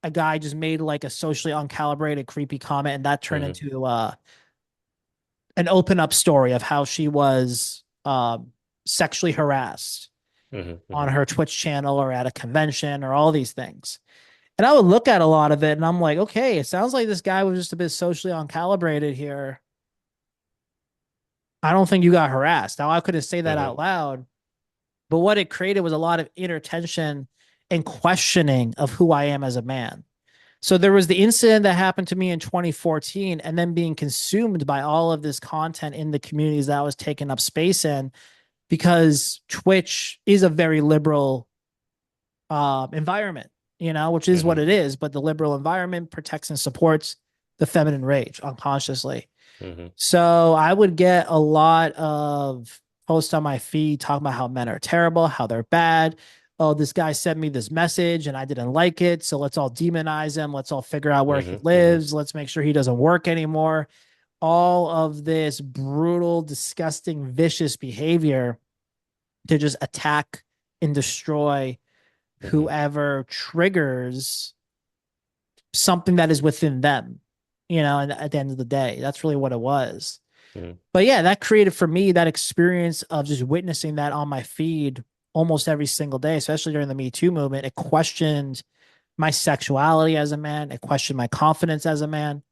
a guy just made like a socially uncalibrated, creepy comment, and that turned Hmm. into an open up story of how she was sexually harassed Hmm. on Hmm. her Twitch channel or at a convention or all these things. And I would look at a lot of it and I'm like, okay, it sounds like this guy was just a bit socially uncalibrated here. I don't think you got harassed. Now I couldn't say that Hmm. out loud, but what it created was a lot of inner tension and questioning of who I am as a man. So there was the incident that happened to me in 2014 and then being consumed by all of this content in the communities that I was taking up space in because Twitch is a very liberal environment, which is what Hmm. it is. But the liberal environment protects and supports the feminine rage unconsciously. Hmm. So I would get a lot of posts on my feed talking about how men are terrible, how they're bad. Oh, this guy sent me this message and I didn't like it. So let's all demonize him. Let's all figure out where he Hmm. Hmm. lives. Let's make sure he doesn't work anymore. All of this brutal, disgusting, vicious behavior to just attack and destroy Hmm. whoever triggers something that is within them, and at the end of the day, that's really what it was. Hmm. But yeah, that created for me that experience of just witnessing that on my feed almost every single day, especially during the Me Too movement. It questioned my sexuality as a man, it questioned my confidence as a man.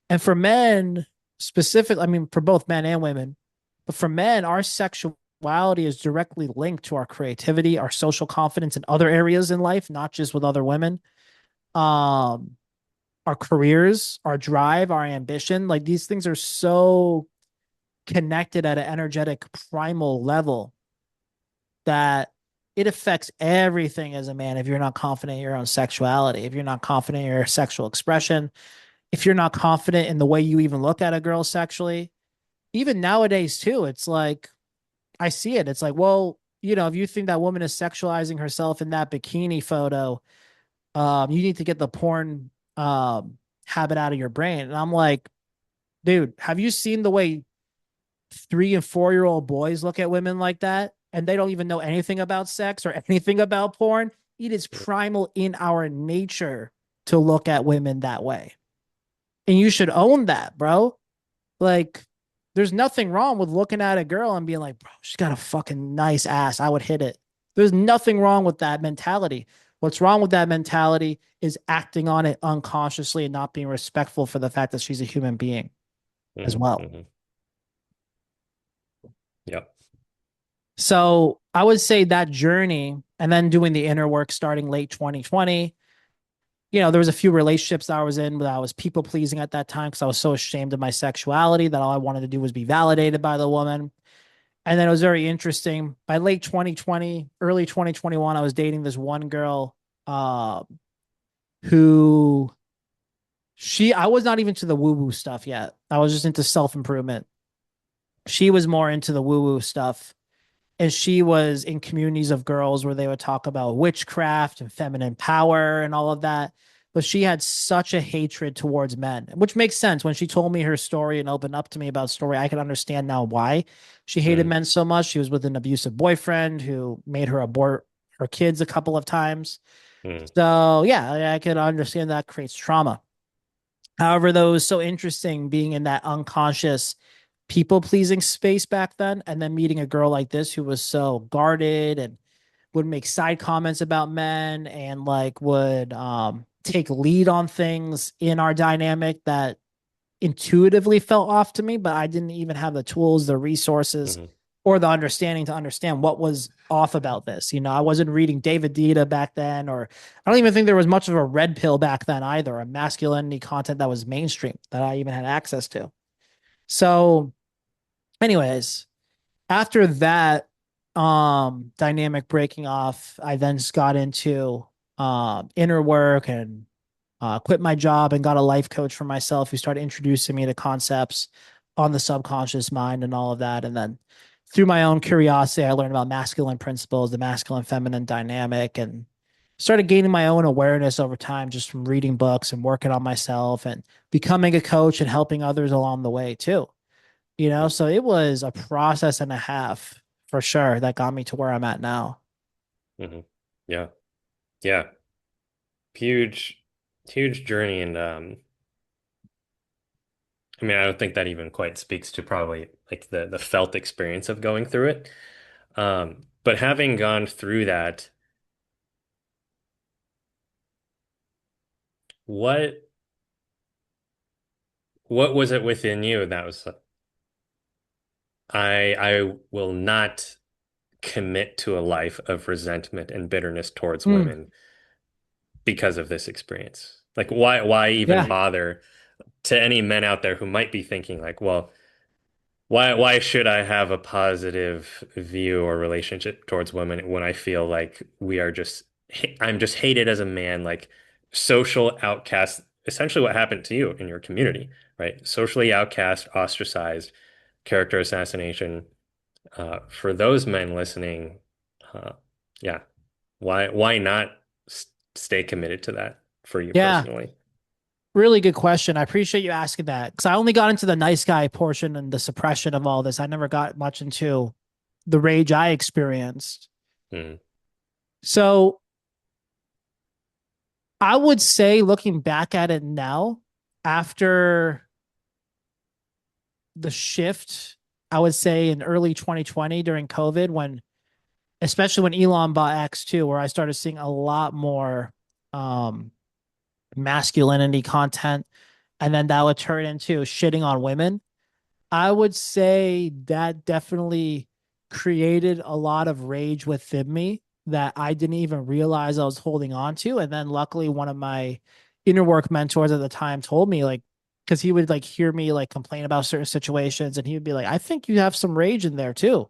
And for men, specifically, I mean, for both men and women, but for men, our sexuality is directly linked to our creativity, our social confidence in other areas in life, not just with other women. Um, our careers, our drive, our ambition, like these things are so connected at an energetic primal level that it affects everything as a man if you're not confident in your own sexuality, if you're not confident in your sexual expression, if you're not confident in the way you even look at a girl sexually. Even nowadays too, it's like I see it. It's like, well, if you think that woman is sexualizing herself in that bikini photo, you need to get the porn habit out of your brain. And I'm like, dude, have you seen the way 3 and 4-year-old boys look at women like that? And they don't even know anything about sex or anything about porn. It is primal in our nature to look at women that way. And you should own that, bro. Like, there's nothing wrong with looking at a girl and being like, bro, she's got a fucking nice ass. I would hit it. There's nothing wrong with that mentality. What's wrong with that mentality is acting on it unconsciously and not being respectful for the fact that she's a human being as Hmm. well. Hmm. Yep. So I would say that journey and then doing the inner work starting late 2020. There was a few relationships that I was in that I was people pleasing at that time because I was so ashamed of my sexuality that all I wanted to do was be validated by the woman. And then it was very interesting. By late 2020, early 2021, I was dating this one girl uh, who I was not even to the woo woo stuff yet. I was just into self improvement. She was more into the woo woo stuff. And she was in communities of girls where they would talk about witchcraft and feminine power and all of that. But she had such a hatred towards men, which makes sense. When she told me her story and opened up to me about story, I can understand now why she hated Hmm. men so much. She was with an abusive boyfriend who made her abort her kids a couple of times. Hmm. So yeah, I can understand that creates trauma. However, though, it was so interesting being in that unconscious people pleasing space back then, and then meeting a girl like this who was so guarded and would make side comments about men and like would take lead on things in our dynamic that intuitively felt off to me, but I didn't even have the tools, the resources, Hmm. or the understanding to understand what was off about this. I wasn't reading David Dita back then, or I don't even think there was much of a red pill back then either, a masculinity content that was mainstream that I even had access to. So, anyways, after that dynamic breaking off, I then just got into inner work and quit my job and got a life coach for myself who started introducing me to concepts on the subconscious mind and all of that. And then through my own curiosity, I learned about masculine principles, the masculine feminine dynamic, and started gaining my own awareness over time just from reading books and working on myself and becoming a coach and helping others along the way too. So it was a process and a half for sure that got me to where I'm at now. Mm-hmm. Yeah. Yeah. Huge, huge journey. And I mean, I don't think that even quite speaks to probably like the felt experience of going through it. But having gone through that, what what was it within you that was I will not commit to a life of resentment and bitterness towards Mm, women because of this experience? Like why even yeah. bother to any men out there who might be thinking like, well, why should I have a positive view or relationship towards women when I feel like we are just I'm just hated as a man, like social outcast, essentially what happened to you in your community, right? Socially outcast, ostracized, character assassination. For those men listening, uh, yeah, why not stay committed to that for you Yeah. personally? Really good question. I appreciate you asking that because I only got into the nice guy portion and the suppression of all this. I never got much into the rage I experienced. Mm, So I would say, looking back at it now, after the shift, I would say in early 2020 during COVID, especially when Elon bought X too, where I started seeing a lot more um, masculinity content, and then that would turn into shitting on women. I would say that definitely created a lot of rage within me that I didn't even realize I was holding on to. And then luckily one of my inner work mentors at the time told me like, because he would like hear me like complain about certain situations and he would be like, I think you have some rage in there too.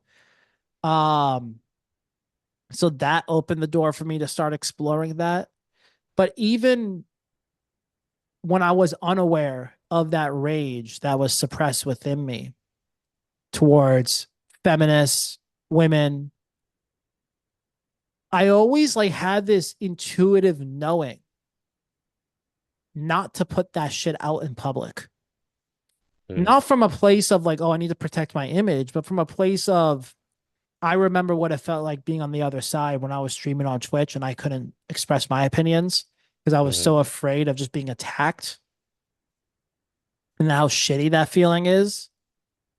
Um, so that opened the door for me to start exploring that. But even when I was unaware of that rage that was suppressed within me, towards feminists, women. I always like had this intuitive knowing not to put that shit out in public. mm, Not from a place of like, oh, I need to protect my image, but from a place of I remember what it felt like being on the other side when I was streaming on Twitch and I couldn't express my opinions because I was hmm so afraid of just being attacked and how shitty that feeling is.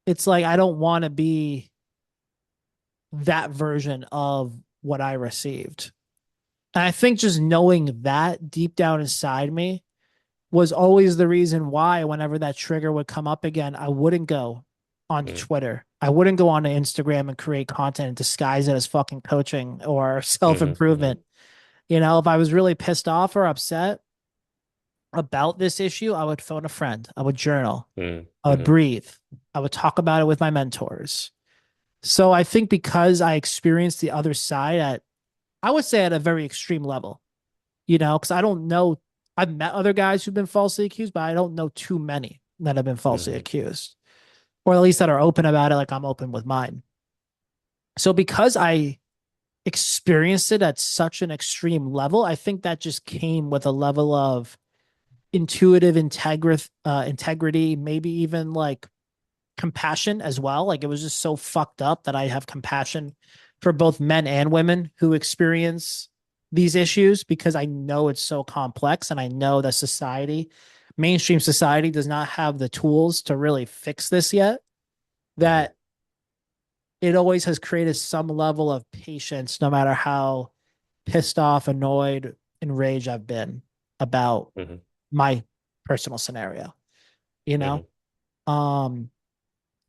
It's like I don't want to be that version of what I received. And I think just knowing that deep down inside me was always the reason why, whenever that trigger would come up again, I wouldn't go onto mm, Twitter. I wouldn't go onto Instagram and create content and disguise it as fucking coaching or self hmm hmm improvement. If I was really pissed off or upset about this issue, I would phone a friend. I would journal. mm, I would hmm breathe. I would talk about it with my mentors. So I think because I experienced the other side I would say at a very extreme level, because I don't know. I've met other guys who've been falsely accused, but I don't know too many that have been falsely hmm accused, or at least that are open about it, like I'm open with mine. So because I experienced it at such an extreme level, I think that just came with a level of intuitive integrity, maybe even like compassion as well. Like it was just so fucked up that I have compassion for both men and women who experience these issues because I know it's so complex and I know that mainstream society does not have the tools to really fix this yet. hmm That it always has created some level of patience, no matter how pissed off, annoyed, enraged I've been about hmm my personal scenario, you know? hmm Um,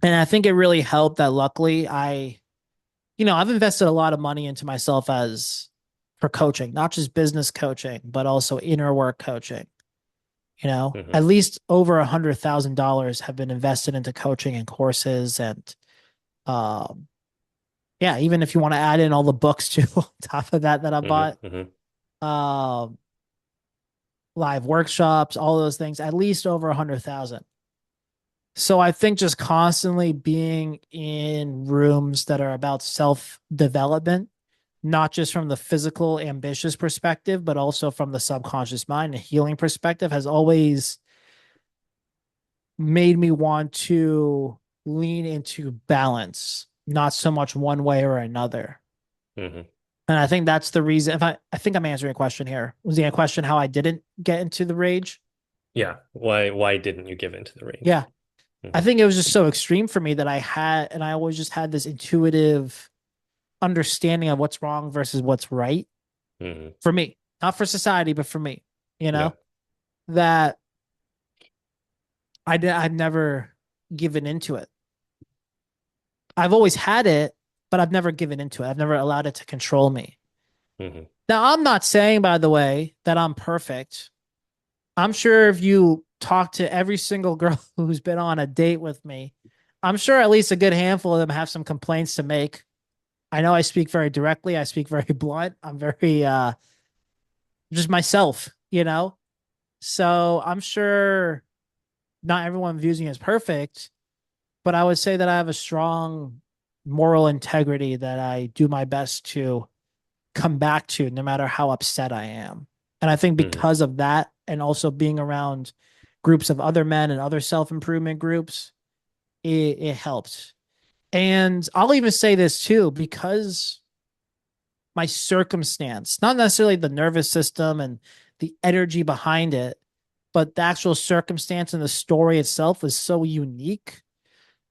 and I think it really helped that luckily I've invested a lot of money into myself as for coaching, not just business coaching, but also inner work coaching. hmm At least over $100,000 have been invested into coaching and courses. And um, yeah, even if you want to add in all the books too, on top of that I hmm bought, hmm um, live workshops, all those things, at least over 100,000. So I think just constantly being in rooms that are about self development not just from the physical ambitious perspective, but also from the subconscious mind and healing perspective, has always made me want to lean into balance, not so much one way or another. Hmm. And I think that's the reason. If I think I'm answering a question here. Was the question how I didn't get into the rage? Yeah. Why didn't you give into the rage? Yeah. I Hmm. think it was just so extreme for me that I had, and I always just had this intuitive understanding of what's wrong versus what's right Hmm. for me, not for society, but for me, you Yeah. know, that I'd never given into it. I've always had it, but I've never given into it. I've never allowed it to control me. Hmm. Now, I'm not saying, by the way, that I'm perfect. I'm sure if you talk to every single girl who's been on a date with me, I'm sure at least a good handful of them have some complaints to make. I know I speak very directly. I speak very blunt. I'm very just myself, you know? So I'm sure not everyone views me as perfect, but I would say that I have a strong moral integrity that I do my best to come back to no matter how upset I am. And I think Hmm. because of that, and also being around groups of other men and other self improvement groups, it helped. And I'll even say this too, because my circumstance, not necessarily the nervous system and the energy behind it, but the actual circumstance and the story itself was so unique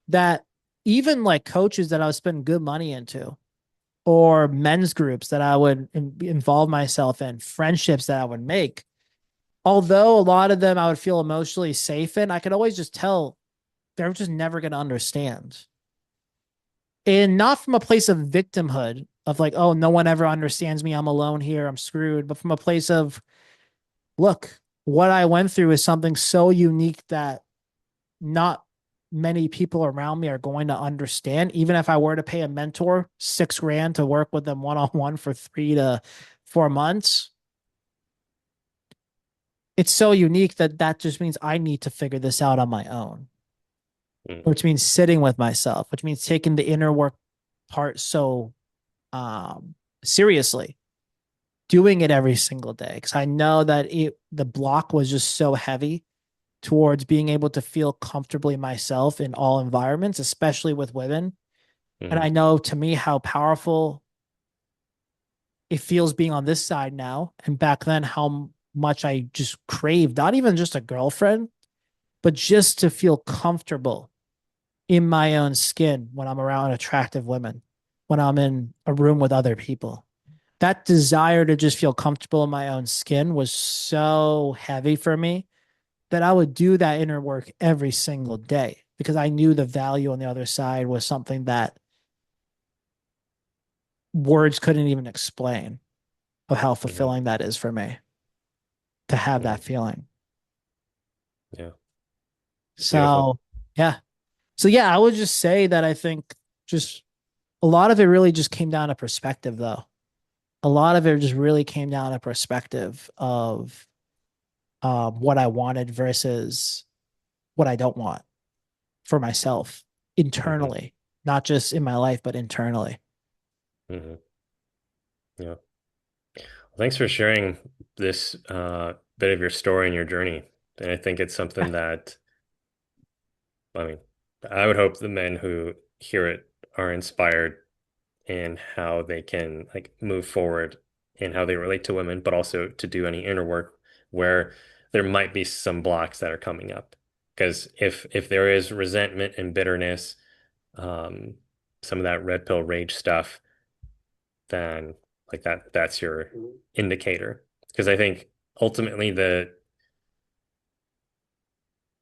that even like coaches that I would spend good money into, or men's groups that I would involve myself in, friendships that I would make, although a lot of them I would feel emotionally safe in, I could always just tell they're just never going to understand. And not from a place of victimhood, of like, oh, no one ever understands me. I'm alone here. I'm screwed. But from a place of, look, what I went through is something so unique that not many people around me are going to understand. Even if I were to pay a mentor 6 grand to work with them one on one for 3 to 4 months, it's so unique that that just means I need to figure this out on my own, Hmm. which means sitting with myself, which means taking the inner work part so um, seriously, doing it every single day. Because I know that the block was just so heavy towards being able to feel comfortably myself in all environments, especially with women. And Hmm. I know to me how powerful it feels being on this side now. And back then, how much I just craved, not even just a girlfriend, but just to feel comfortable in my own skin when I'm around attractive women, when I'm in a room with other people. That desire to just feel comfortable in my own skin was so heavy for me that I would do that inner work every single day because I knew the value on the other side was something that words couldn't even explain of how Hmm. fulfilling that is for me to have Hmm. that feeling. Yeah. Beautiful. So, yeah. So, yeah, I would just say that I think just a lot of it really just came down to perspective, though. A lot of it just really came down to perspective of what I wanted versus what I don't want for myself Hmm. internally, not just in my life, but internally. Hmm. Yeah. Thanks for sharing this bit of your story and your journey. And I think it's something that, I mean, I would hope the men who hear it are inspired in how they can like move forward in how they relate to women, but also to do any inner work where there might be some blocks that are coming up. Because if there is resentment and bitterness, um, some of that red pill rage stuff, then like that's your indicator. Because I think ultimately the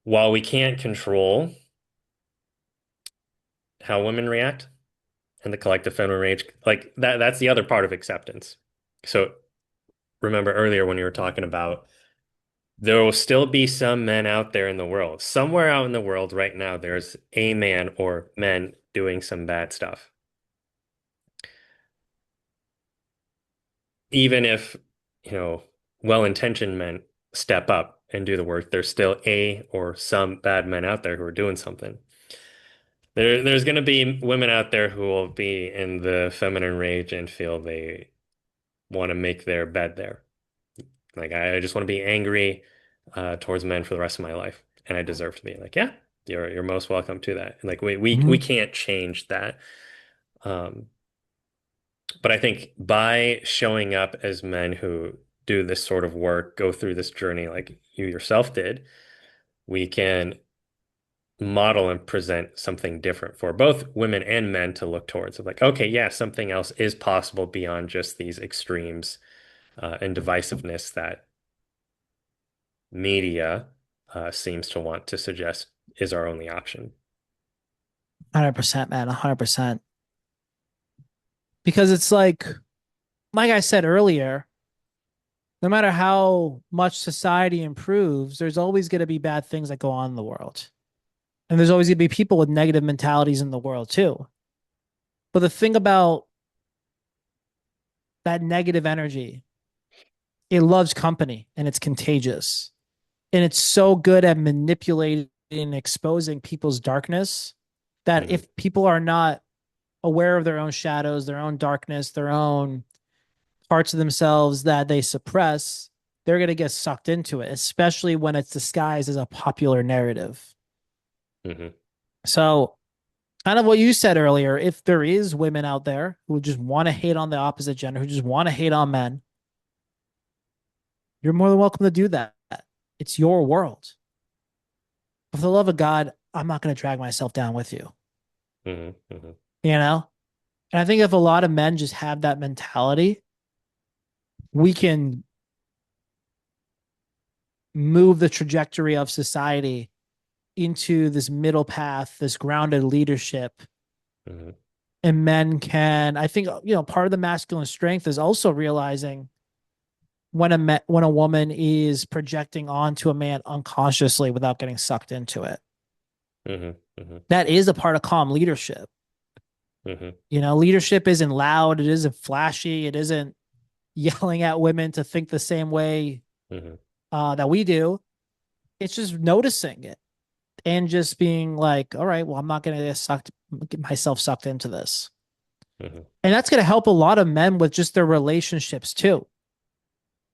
while we can't control how women react and the collective feminine rage, like that's the other part of acceptance. So remember earlier when you were talking about there will still be some men out there in the world. Somewhere out in the world right now, there's a man or men doing some bad stuff. Even if, you know, well-intentioned men step up and do the work, there's still a or some bad men out there who are doing something. there's going to be women out there who will be in the feminine rage and feel they want to make their bed there. Like I just want to be angry towards men for the rest of my life, and I deserve to be. Like, yeah, you're most welcome to that. Like we Mhm. can't change that. Um, but I think by showing up as men who do this sort of work, go through this journey like you yourself did, we can model and present something different for both women and men to look towards. Of like, okay, yeah, something else is possible beyond just these extremes and divisiveness that media seems to want to suggest is our only option. 100%, man, 100%. Because it's like I said earlier, no matter how much society improves, there's always going to be bad things that go on in the world. And there's always going to be people with negative mentalities in the world too. But the thing about that negative energy, it loves company and it's contagious. And it's so good at manipulating and exposing people's darkness that Hmm. if people are not aware of their own shadows, their own darkness, their own parts of themselves that they suppress, they're going to get sucked into it, especially when it's disguised as a popular narrative. Hmm. So, kind of what you said earlier, if there is women out there who just want to hate on the opposite gender, who just want to hate on men, you're more than welcome to do that. It's your world. But for the love of God, I'm not going to drag myself down with you, Hmm. Hmm. you know? And I think if a lot of men just have that mentality, we can move the trajectory of society into this middle path, this grounded leadership. Hmm. And men can, I think, part of the masculine strength is also realizing when a woman is projecting onto a man unconsciously without getting sucked into it. Hmm. Hmm. That is a part of calm leadership. Hmm. Leadership isn't loud, it isn't flashy, it isn't yelling at women to think the same way Hmm. that we do. It's just noticing it and just being like, all right, well, I'm not going to get myself sucked into this. Hmm. And that's going to help a lot of men with just their relationships too,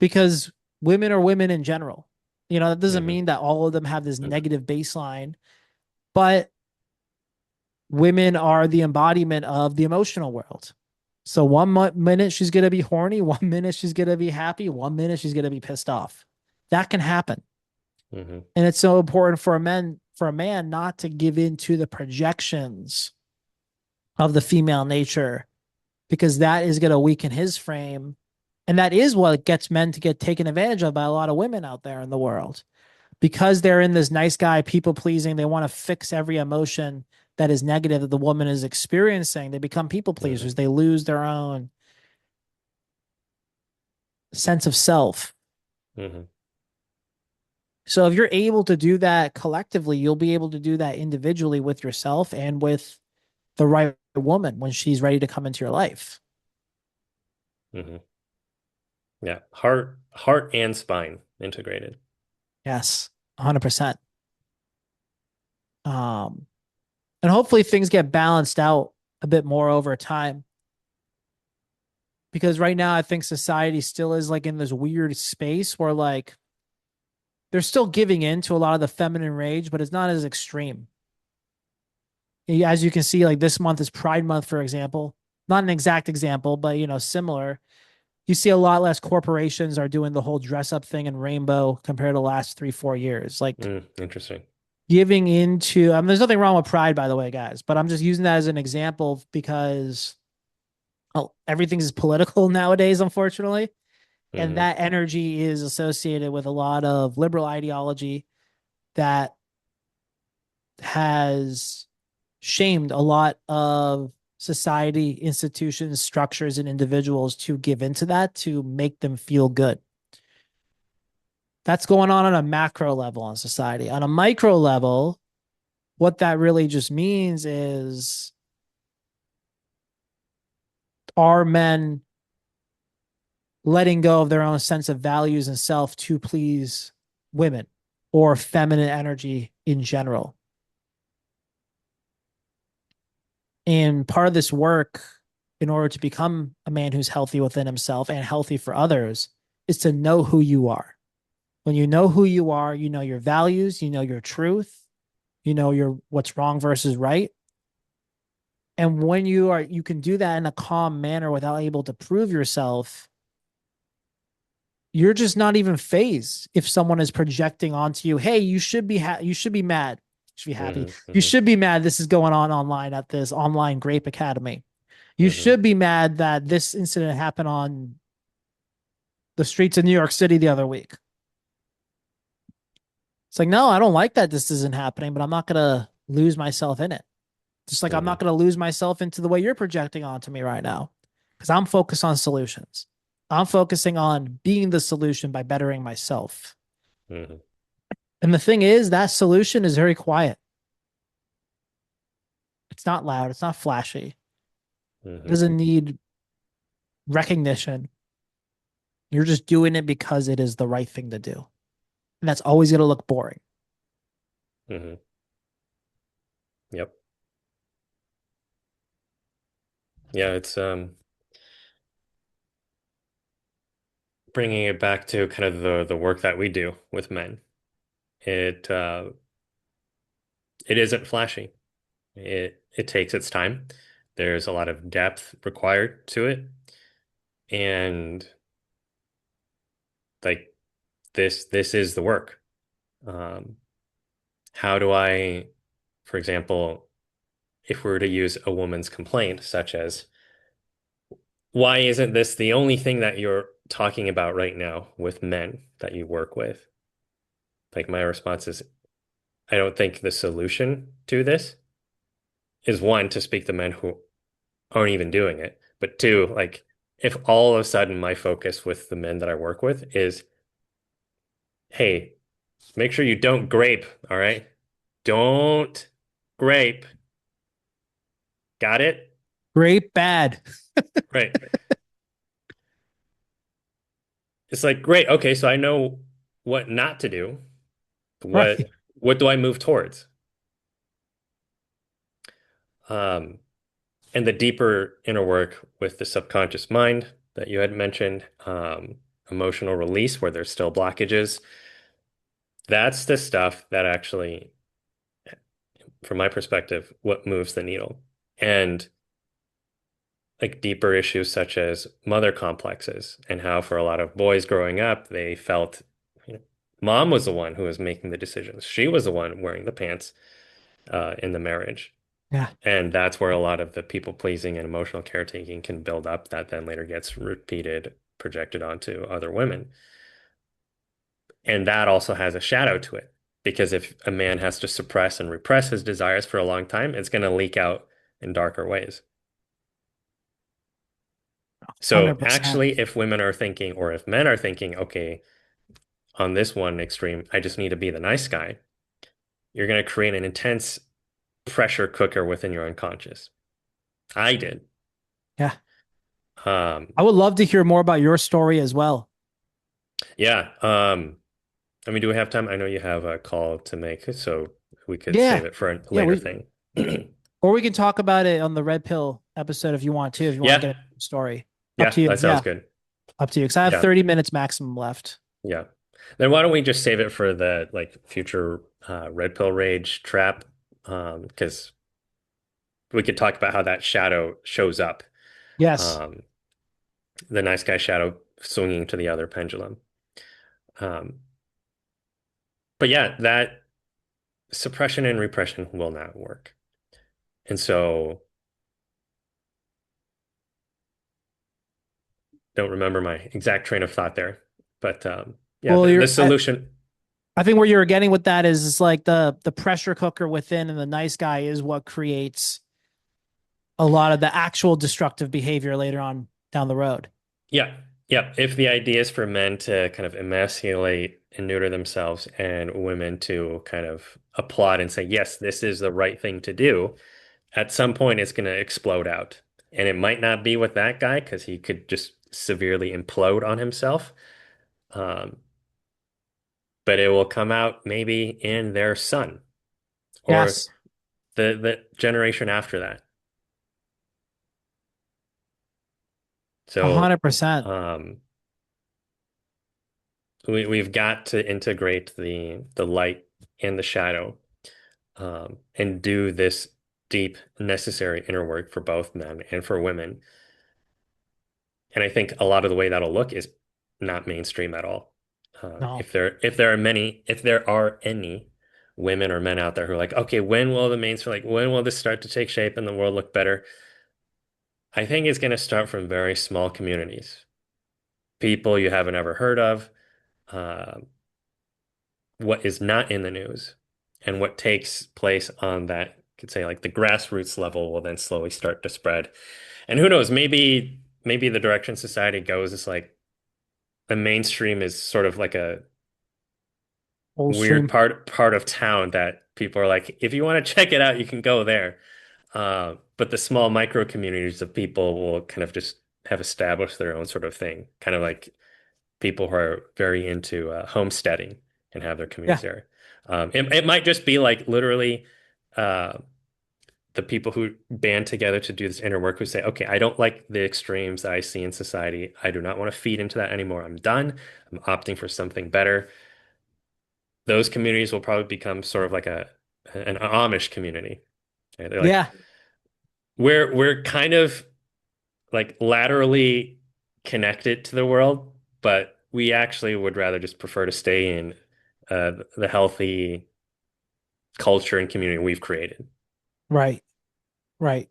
because women are women in general. That doesn't Hmm. mean that all of them have this negative baseline, but women are the embodiment of the emotional world. So minute she's going to be horny, 1 minute she's going to be happy, 1 minute she's going to be pissed off. That can happen. Hmm. And it's so important for a man not to give in to the projections of the female nature because that is going to weaken his frame. And that is what gets men to get taken advantage of by a lot of women out there in the world because they're in this nice guy, people pleasing. They want to fix every emotion that is negative that the woman is experiencing. They become people Hmm. pleasers. They lose their own sense of self. Hmm. So if you're able to do that collectively, you'll be able to do that individually with yourself and with the right woman when she's ready to come into your life. Hmm. Yeah, heart and spine integrated. Yes, 100%. Um, and hopefully things get balanced out a bit more over time because right now I think society still is like in this weird space where like they're still giving in to a lot of the feminine rage, but it's not as extreme. As you can see, like this month is Pride Month, for example. Not an exact example, but similar. You see a lot less corporations are doing the whole dress up thing in rainbow compared to the last 3, 4 years. Like Interesting. giving into, there's nothing wrong with pride, by the way, guys, but I'm just using that as an example because everything's political nowadays, unfortunately. And Hmm. that energy is associated with a lot of liberal ideology that has shamed a lot of society, institutions, structures, and individuals to give into that to make them feel good. That's going on a macro level in society. On a micro level, what that really just means is are men letting go of their own sense of values and self to please women, or feminine energy in general? And part of this work, in order to become a man who's healthy within himself and healthy for others, is to know who you are. When you know who you are, you know your values, you know your truth, you know your what's wrong versus right. And when you can do that in a calm manner without able to prove yourself, you're just not even phased if someone is projecting onto you, hey, you should be mad. You should be happy. Hmm. You Hmm. should be mad this is going on online at this online grape academy. You Hmm. should be mad that this incident happened on the streets of New York City the other week. It's like, no, I don't like that this isn't happening, but I'm not going to lose myself in it. Just like I'm Hmm. not going to lose myself into the way you're projecting onto me right now because I'm focused on solutions. I'm focusing on being the solution by bettering myself. Hmm. And the thing is, that solution is very quiet. It's not loud. It's not flashy. It Hmm. doesn't need recognition. You're just doing it because it is the right thing to do. And that's always going to look boring. Hmm. Yep. Yeah, it's bringing it back to kind of the work that we do with men. It it isn't flashy. It takes its time. There's a lot of depth required to it, and like this is the work. Um, how do I, for example, if we were to use a woman's complaint, such as, why isn't this the only thing that you're talking about right now with men that you work with? Like my response is, I don't think the solution to this is one, to speak to men who aren't even doing it, but two, like if all of a sudden my focus with the men that I work with is, hey, make sure you don't grape, all right? Don't grape. Got it? Great, bad. Right. It's like, great, okay, so I know what not to do. Right. What do I move towards? Um, and the deeper inner work with the subconscious mind that you had mentioned, emotional release where there's still blockages, that's the stuff that actually, from my perspective, what moves the needle. And like deeper issues such as mother complexes and how for a lot of boys growing up, they felt, you know, mom was the one who was making the decisions. She was the one wearing the pants in the marriage. Yeah. And that's where a lot of the people pleasing and emotional caretaking can build up that then later gets repeated, projected onto other women. And that also has a shadow to it. Because if a man has to suppress and repress his desires for a long time, it's going to leak out in darker ways. So 100%. actually, if women are thinking, or if men are thinking, okay, on this one extreme, I just need to be the nice guy, you're going to create an intense pressure cooker within your unconscious. I did. Yeah. Um, I would love to hear more about your story as well. yeah. I mean, do we have time? I know you have a call to make, so we could save Yeah. it for a Yeah. later thing. Or we can talk about it on the Red Pill episode if you want to, if you want to Yeah. get a story. Up Yeah, to you. that sounds Yeah. good. Up to you. Because I have Yeah. 30 minutes maximum left. Yeah. Then why don't we just save it for the like future red pill rage trap? Because we could talk about how that shadow shows up. Yes. Um, the nice guy shadow swinging to the other pendulum. Um, but yeah, that suppression and repression will not work. And so don't remember my exact train of thought there. But yeah, Well, the solution, I think where you're getting with that is it's like the pressure cooker within and the nice guy is what creates a lot of the actual destructive behavior later on down the road. yeah, yeah. If the idea is for men to kind of emasculate and neuter themselves and women to kind of applaud and say, yes, this is the right thing to do, at some point it's going to explode out. And it might not be with that guy because he could just severely implode on himself. Um, but it will come out maybe in their son or Yes. the generation after that. So 100%. um, we've got to integrate the light and the shadow and do this deep, necessary inner work for both men and for women. And I think a lot of the way that'll look is not mainstream at all. No. If there are any women or men out there who are like, okay, when will the mainstream, like, when will this start to take shape and the world look better? I think it's going to start from very small communities, people you haven't ever heard of, uh, what is not in the news, and what takes place on that, could say like the grassroots level will then slowly start to spread. And who knows, maybe the direction society goes is like the mainstream is sort of like a Old weird stream. part of town that people are like, if you want to check it out, you can go there. But the small micro communities of people will kind of just have established their own sort of thing, kind of like people who are very into homesteading and have their communities Yeah. there. It might just be like literally uh, the people who band together to do this inner work who say, okay, I don't like the extremes that I see in society. I do not want to feed into that anymore. I'm done. I'm opting for something better. Those communities will probably become sort of like an Amish community. Right? They're like Yeah. we're kind of like laterally connected to the world, but we actually would rather just prefer to stay in the healthy culture and community we've created. Right. Right.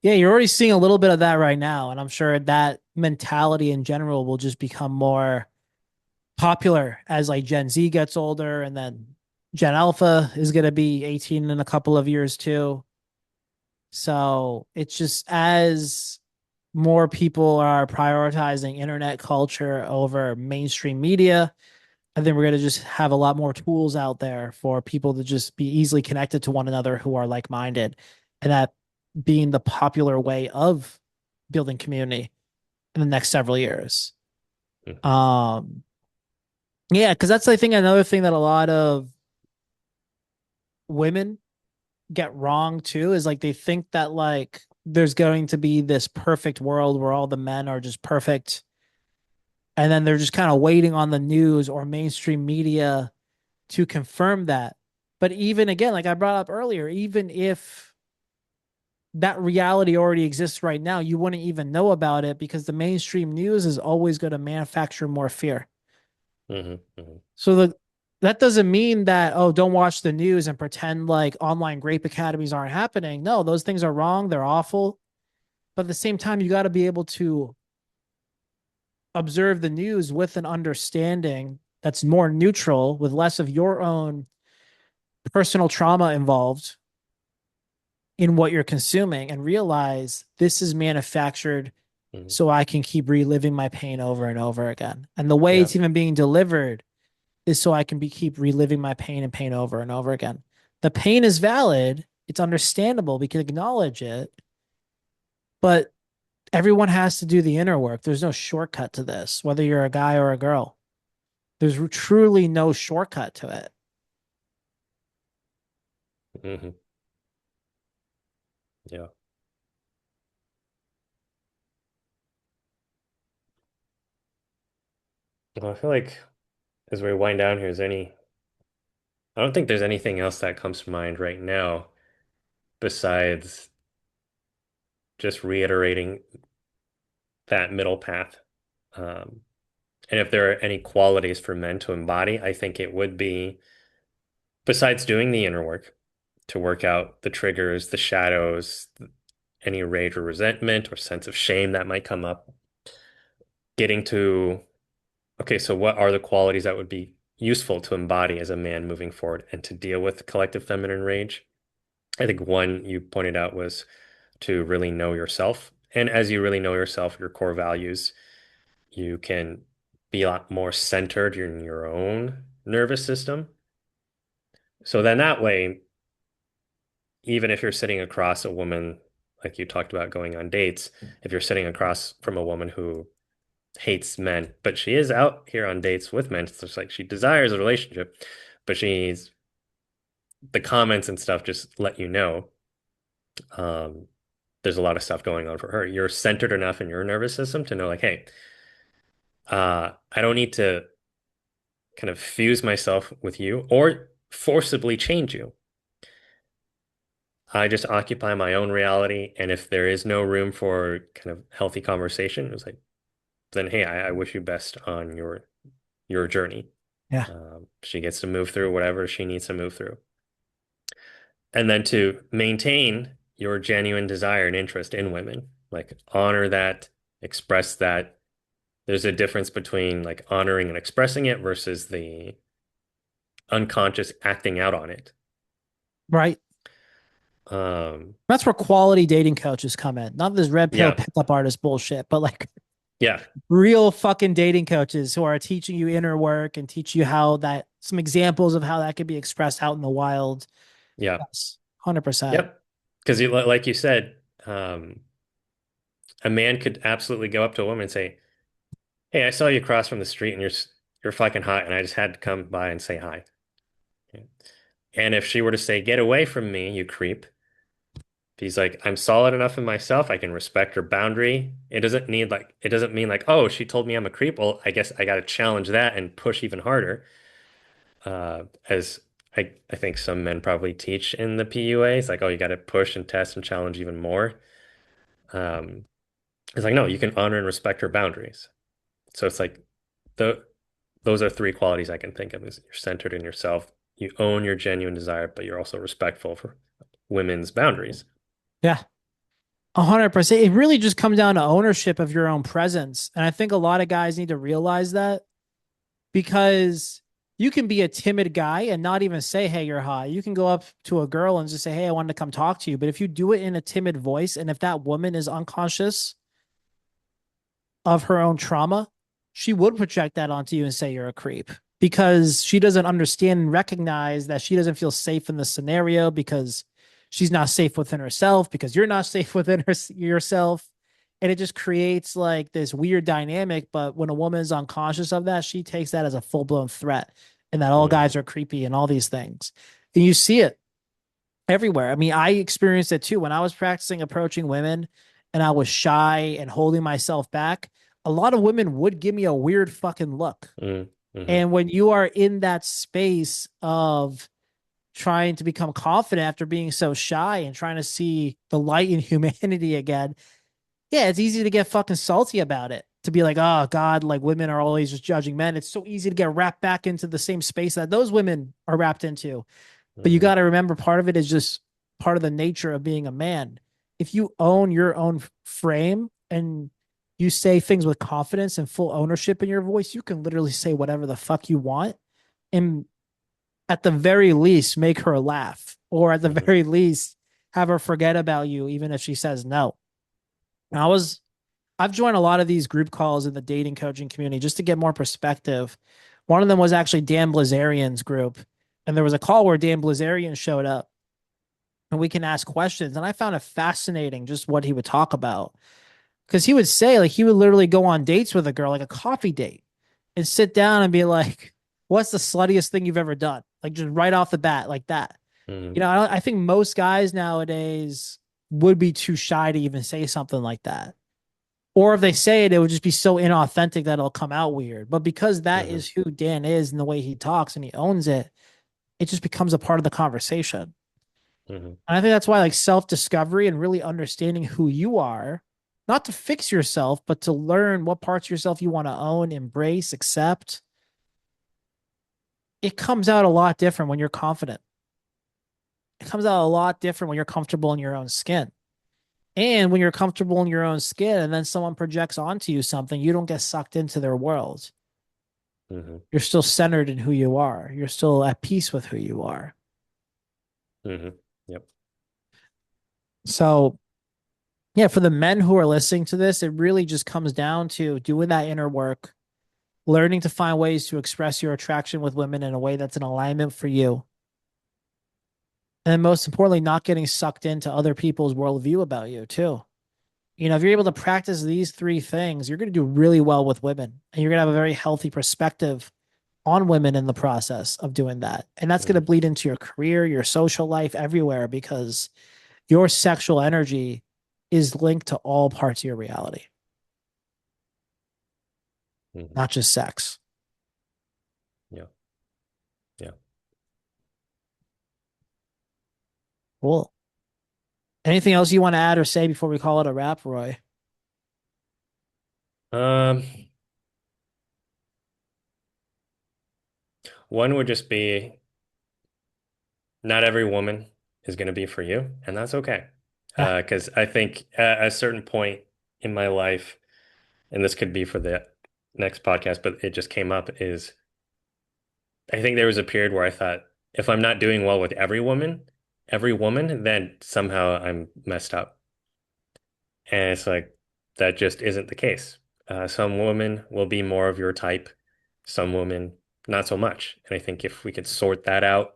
Yeah, you're already seeing a little bit of that right now, and I'm sure that mentality in general will just become more popular as like Gen Z gets older, and then Gen Alpha is going to be 18 in a couple of years too. So it's just as more people are prioritizing internet culture over mainstream media, I think we're going to just have a lot more tools out there for people to just be easily connected to one another who are like-minded, and that being the popular way of building community in the next several years. Mhm. Um, yeah, because that's I think another thing that a lot of women get wrong too is like they think that like there's going to be this perfect world where all the men are just perfect, and then they're just kind of waiting on the news or mainstream media to confirm that. But even again, like I brought up earlier, even if that reality already exists right now, you wouldn't even know about it because the mainstream news is always going to manufacture more fear. Mhm. Mhm. So that doesn't mean that, oh, don't watch the news and pretend like online rape academies aren't happening. No, those things are wrong. They're awful. But at the same time, you got to be able to observe the news with an understanding that's more neutral, with less of your own personal trauma involved in what you're consuming, and realize this is manufactured Mhm. so I can keep reliving my pain over and over again. And the way Yeah. it's even being delivered is so I can keep reliving my pain and pain over and over again. The pain is valid. It's understandable. We can acknowledge it, but everyone has to do the inner work. There's no shortcut to this, whether you're a guy or a girl. There's truly no shortcut to it. Mhm. Yeah. Well, I feel like as we wind down here, I don't think there's anything else that comes to mind right now besides just reiterating that middle path. Um, and if there are any qualities for men to embody, I think it would be, besides doing the inner work, to work out the triggers, the shadows, any rage or resentment or sense of shame that might come up, getting to, okay, so what are the qualities that would be useful to embody as a man moving forward and to deal with collective feminine rage? I think one you pointed out was to really know yourself. And as you really know yourself, your core values, you can be a lot more centered in your own nervous system. So then that way, even if you're sitting across a woman, like you talked about going on dates, if you're sitting across from a woman who hates men, but she is out here on dates with men, it's just like she desires a relationship, but the comments and stuff just let you know. Um, there's a lot of stuff going on for her. You're centered enough in your nervous system to know, like, hey, I don't need to kind of fuse myself with you or forcibly change you. I just occupy my own reality, and if there is no room for kind of healthy conversation, it's like, then hey, I wish you best on your journey. Yeah. She gets to move through whatever she needs to move through. And then to maintain your genuine desire and interest in women, like honor that, express that. There's a difference between like honoring and expressing it versus the unconscious acting out on it. Right. Um, That's where quality dating coaches come in. Not this red pill yeah, pickup artist bullshit, but like yeah, real fucking dating coaches who are teaching you inner work and teach you how that some examples of how that could be expressed out in the wild. yeah, Yes. 100%. yep. Because like you said, a man could absolutely go up to a woman and say, "Hey, I saw you cross from the street and you're fucking hot, and I just had to come by and say hi." Yeah. And if she were to say, "Get away from me, you creep," he's like, "I'm solid enough in myself. I can respect her boundary. It doesn't mean like, oh, she told me I'm a creep. Well, I guess I got to challenge that and push even harder." As I think some men probably teach in the PUA. It's like, oh, you got to push and test and challenge even more. Um, it's like, no, you can honor and respect her boundaries. So it's like the those are three qualities I can think of is you're centered in yourself, you own your genuine desire, but you're also respectful for women's boundaries. Yeah. 100%. It really just comes down to ownership of your own presence. And I think a lot of guys need to realize that because you can be a timid guy and not even say, hey, you're hot. You can go up to a girl and just say, hey, I wanted to come talk to you. But if you do it in a timid voice, and if that woman is unconscious of her own trauma, she would project that onto you and say you're a creep because she doesn't understand and recognize that she doesn't feel safe in the scenario because she's not safe within herself because you're not safe within yourself. And it just creates like this weird dynamic. But when a woman is unconscious of that, she takes that as a full blown threat and that all Mm, guys are creepy and all these things. And you see it everywhere. I mean, I experienced it too when I was practicing approaching women and I was shy and holding myself back. A lot of women would give me a weird fucking look. mm, mm, And when you are in that space of trying to become confident after being so shy and trying to see the light in humanity again, yeah, it's easy to get fucking salty about it. To be like, oh God, like women are always just judging men. It's so easy to get wrapped back into the same space that those women are wrapped into. But you mm, got to remember part of it is just part of the nature of being a man. If you own your own frame and you say things with confidence and full ownership in your voice, you can literally say whatever the fuck you want. And at the very least, make her laugh. Or at the mm, very least, have her forget about you, even if she says no. And I've joined a lot of these group calls in the dating coaching community just to get more perspective. One of them was actually Dan Blazarian's group. And there was a call where Dan Blazarian showed up and we can ask questions. And I found it fascinating just what he would talk about. Because he would say, like, he would literally go on dates with a girl, like a coffee date, and sit down and be like, what's the sluttiest thing you've ever done? Like, just right off the bat, like that. You mm, know, I think most guys nowadays would be too shy to even say something like that. Or if they say it, it would just be so inauthentic that it'll come out weird. But because that mm, is who Dan is and the way he talks and he owns it, it just becomes a part of the conversation. mm, And I think that's why like self-discovery and really understanding who you are, not to fix yourself, but to learn what parts of yourself you want to own, embrace, accept. It comes out a lot different when you're confident. It comes out a lot different when you're comfortable in your own skin. And when you're comfortable in your own skin and then someone projects onto you something, you don't get sucked into their world. mm, You're still centered in who you are. You're still at peace with who you are. mm. Yep. So, yeah, for the men who are listening to this, it really just comes down to doing that inner work, learning to find ways to express your attraction with women in a way that's in alignment for you. And most importantly, not getting sucked into other people's worldview about you, too. You know, if you're able to practice these three things, you're going to do really well with women and you're going to have a very healthy perspective on women in the process of doing that. And that's going to Mm, bleed into your career, your social life, everywhere because your sexual energy is linked to all parts of your reality, Hmm. not just sex. Yeah. Yeah. Cool. Anything else you want to add or say before we call it a wrap, Roy? Um, One would just be not every woman is going to be for you, and that's okay. Yeah. Because I think at a certain point in my life, and this could be for the next podcast, but it just came up, is I think there was a period where I thought if I'm not doing well with every woman, then somehow I'm messed up. And it's like that just isn't the case. Some women will be more of your type, some women not so much. And I think if we could sort that out,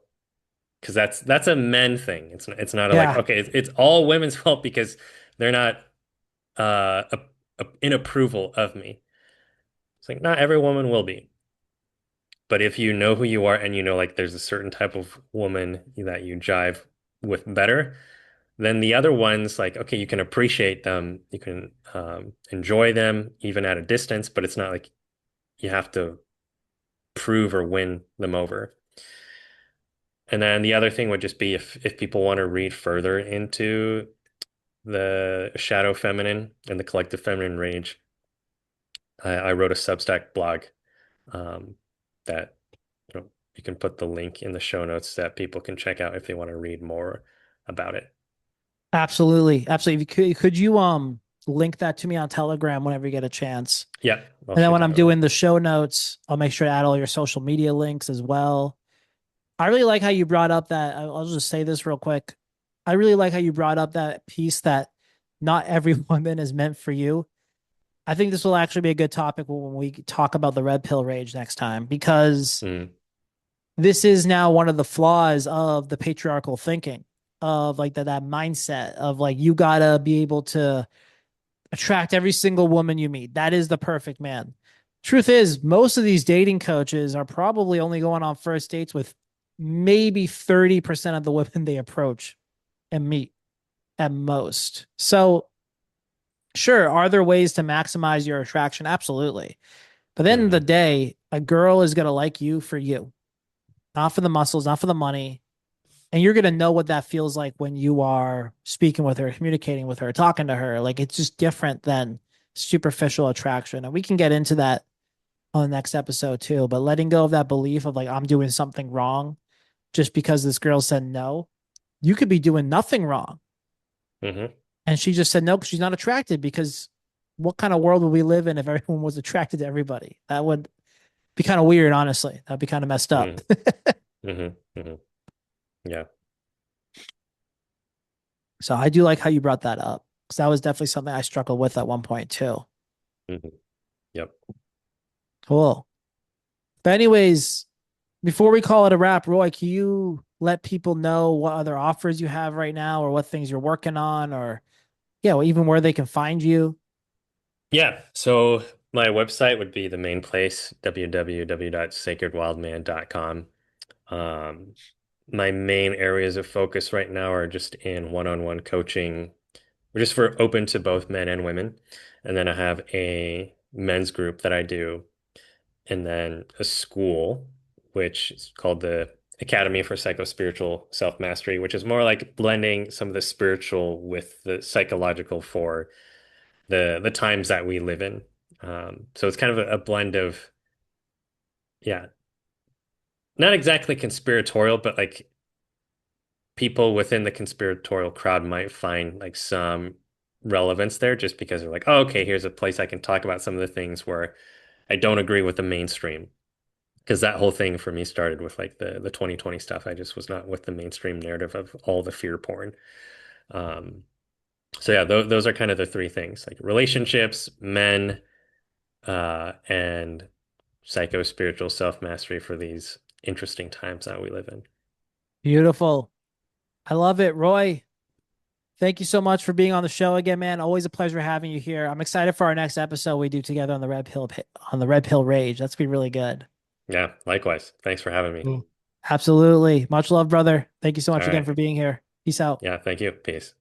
because that's a men thing. It's not like Yeah. okay, it's all women's fault because they're not in approval of me. It's like not every woman will be. But if you know who you are and you know like there's a certain type of woman that you jive with better, then the other ones, like, okay, you can appreciate them, you can enjoy them even at a distance, but it's not like you have to prove or win them over. And then the other thing would just be if people want to read further into the shadow feminine and the collective feminine rage, I wrote a Substack blog um, that you can put the link in the show notes that people can check out if they want to read more about it. Absolutely. Absolutely. If you could you link that to me on Telegram whenever you get a chance? Yeah, I'll And then shoot when that I'm over. doing the show notes, I'll make sure to add all your social media links as well. I really like how you brought up that. I'll just say this real quick. I really like how you brought up that piece that not every woman is meant for you. I think this will actually be a good topic when we talk about the red pill rage next time, because Mm, this is now one of the flaws of the patriarchal thinking of like that mindset of like you gotta be able to attract every single woman you meet. That is the perfect man. Truth is, most of these dating coaches are probably only going on first dates with maybe 30% of the women they approach and meet at most. So, sure, are there ways to maximize your attraction? Absolutely. But then in the hmm day, a girl is going to like you for you, not for the muscles, not for the money. And you're going to know what that feels like when you are speaking with her, communicating with her, talking to her. Like it's just different than superficial attraction. And we can get into that on the next episode too. But letting go of that belief of like, I'm doing something wrong just because this girl said no, you could be doing nothing wrong. hmm And she just said no because she's not attracted. Because what kind of world would we live in if everyone was attracted to everybody? That would be kind of weird, honestly. That'd be kind of messed up. hmm hmm hmm Yeah. So I do like how you brought that up because that was definitely something I struggled with at one point too. hmm Yep. Cool. But anyways, before we call it a wrap, Roy, can you let people know what other offers you have right now or what things you're working on or yeah, well, even where they can find you? Yeah. So my website would be the main place, www.sacredwildman.com. Um, my main areas of focus right now are just in one-on-one coaching. We're just for open to both men and women. And then I have a men's group that I do, and then a school, which is called the Academy for Psychospiritual Self-Mastery, which is more like blending some of the spiritual with the psychological for the times that we live in. So it's kind of a blend of, yeah, not exactly conspiratorial, but like people within the conspiratorial crowd might find like some relevance there just because they're like, oh, okay, here's a place I can talk about some of the things where I don't agree with the mainstream. Because that whole thing for me started with like the 2020 stuff. I just was not with the mainstream narrative of all the fear porn. Um, so yeah, those are kind of the three things like relationships, men, and psycho spiritual self mastery for these interesting times that we live in. Beautiful. I love it, Roy. Thank you so much for being on the show again, man. Always a pleasure having you here. I'm excited for our next episode we do together on the Red Pill Rage. That's gonna be really good. Yeah, likewise. Thanks for having me. Cool. Absolutely. Much love, brother. Thank you so much All again right. for being here. Peace out. Yeah, thank you. Peace.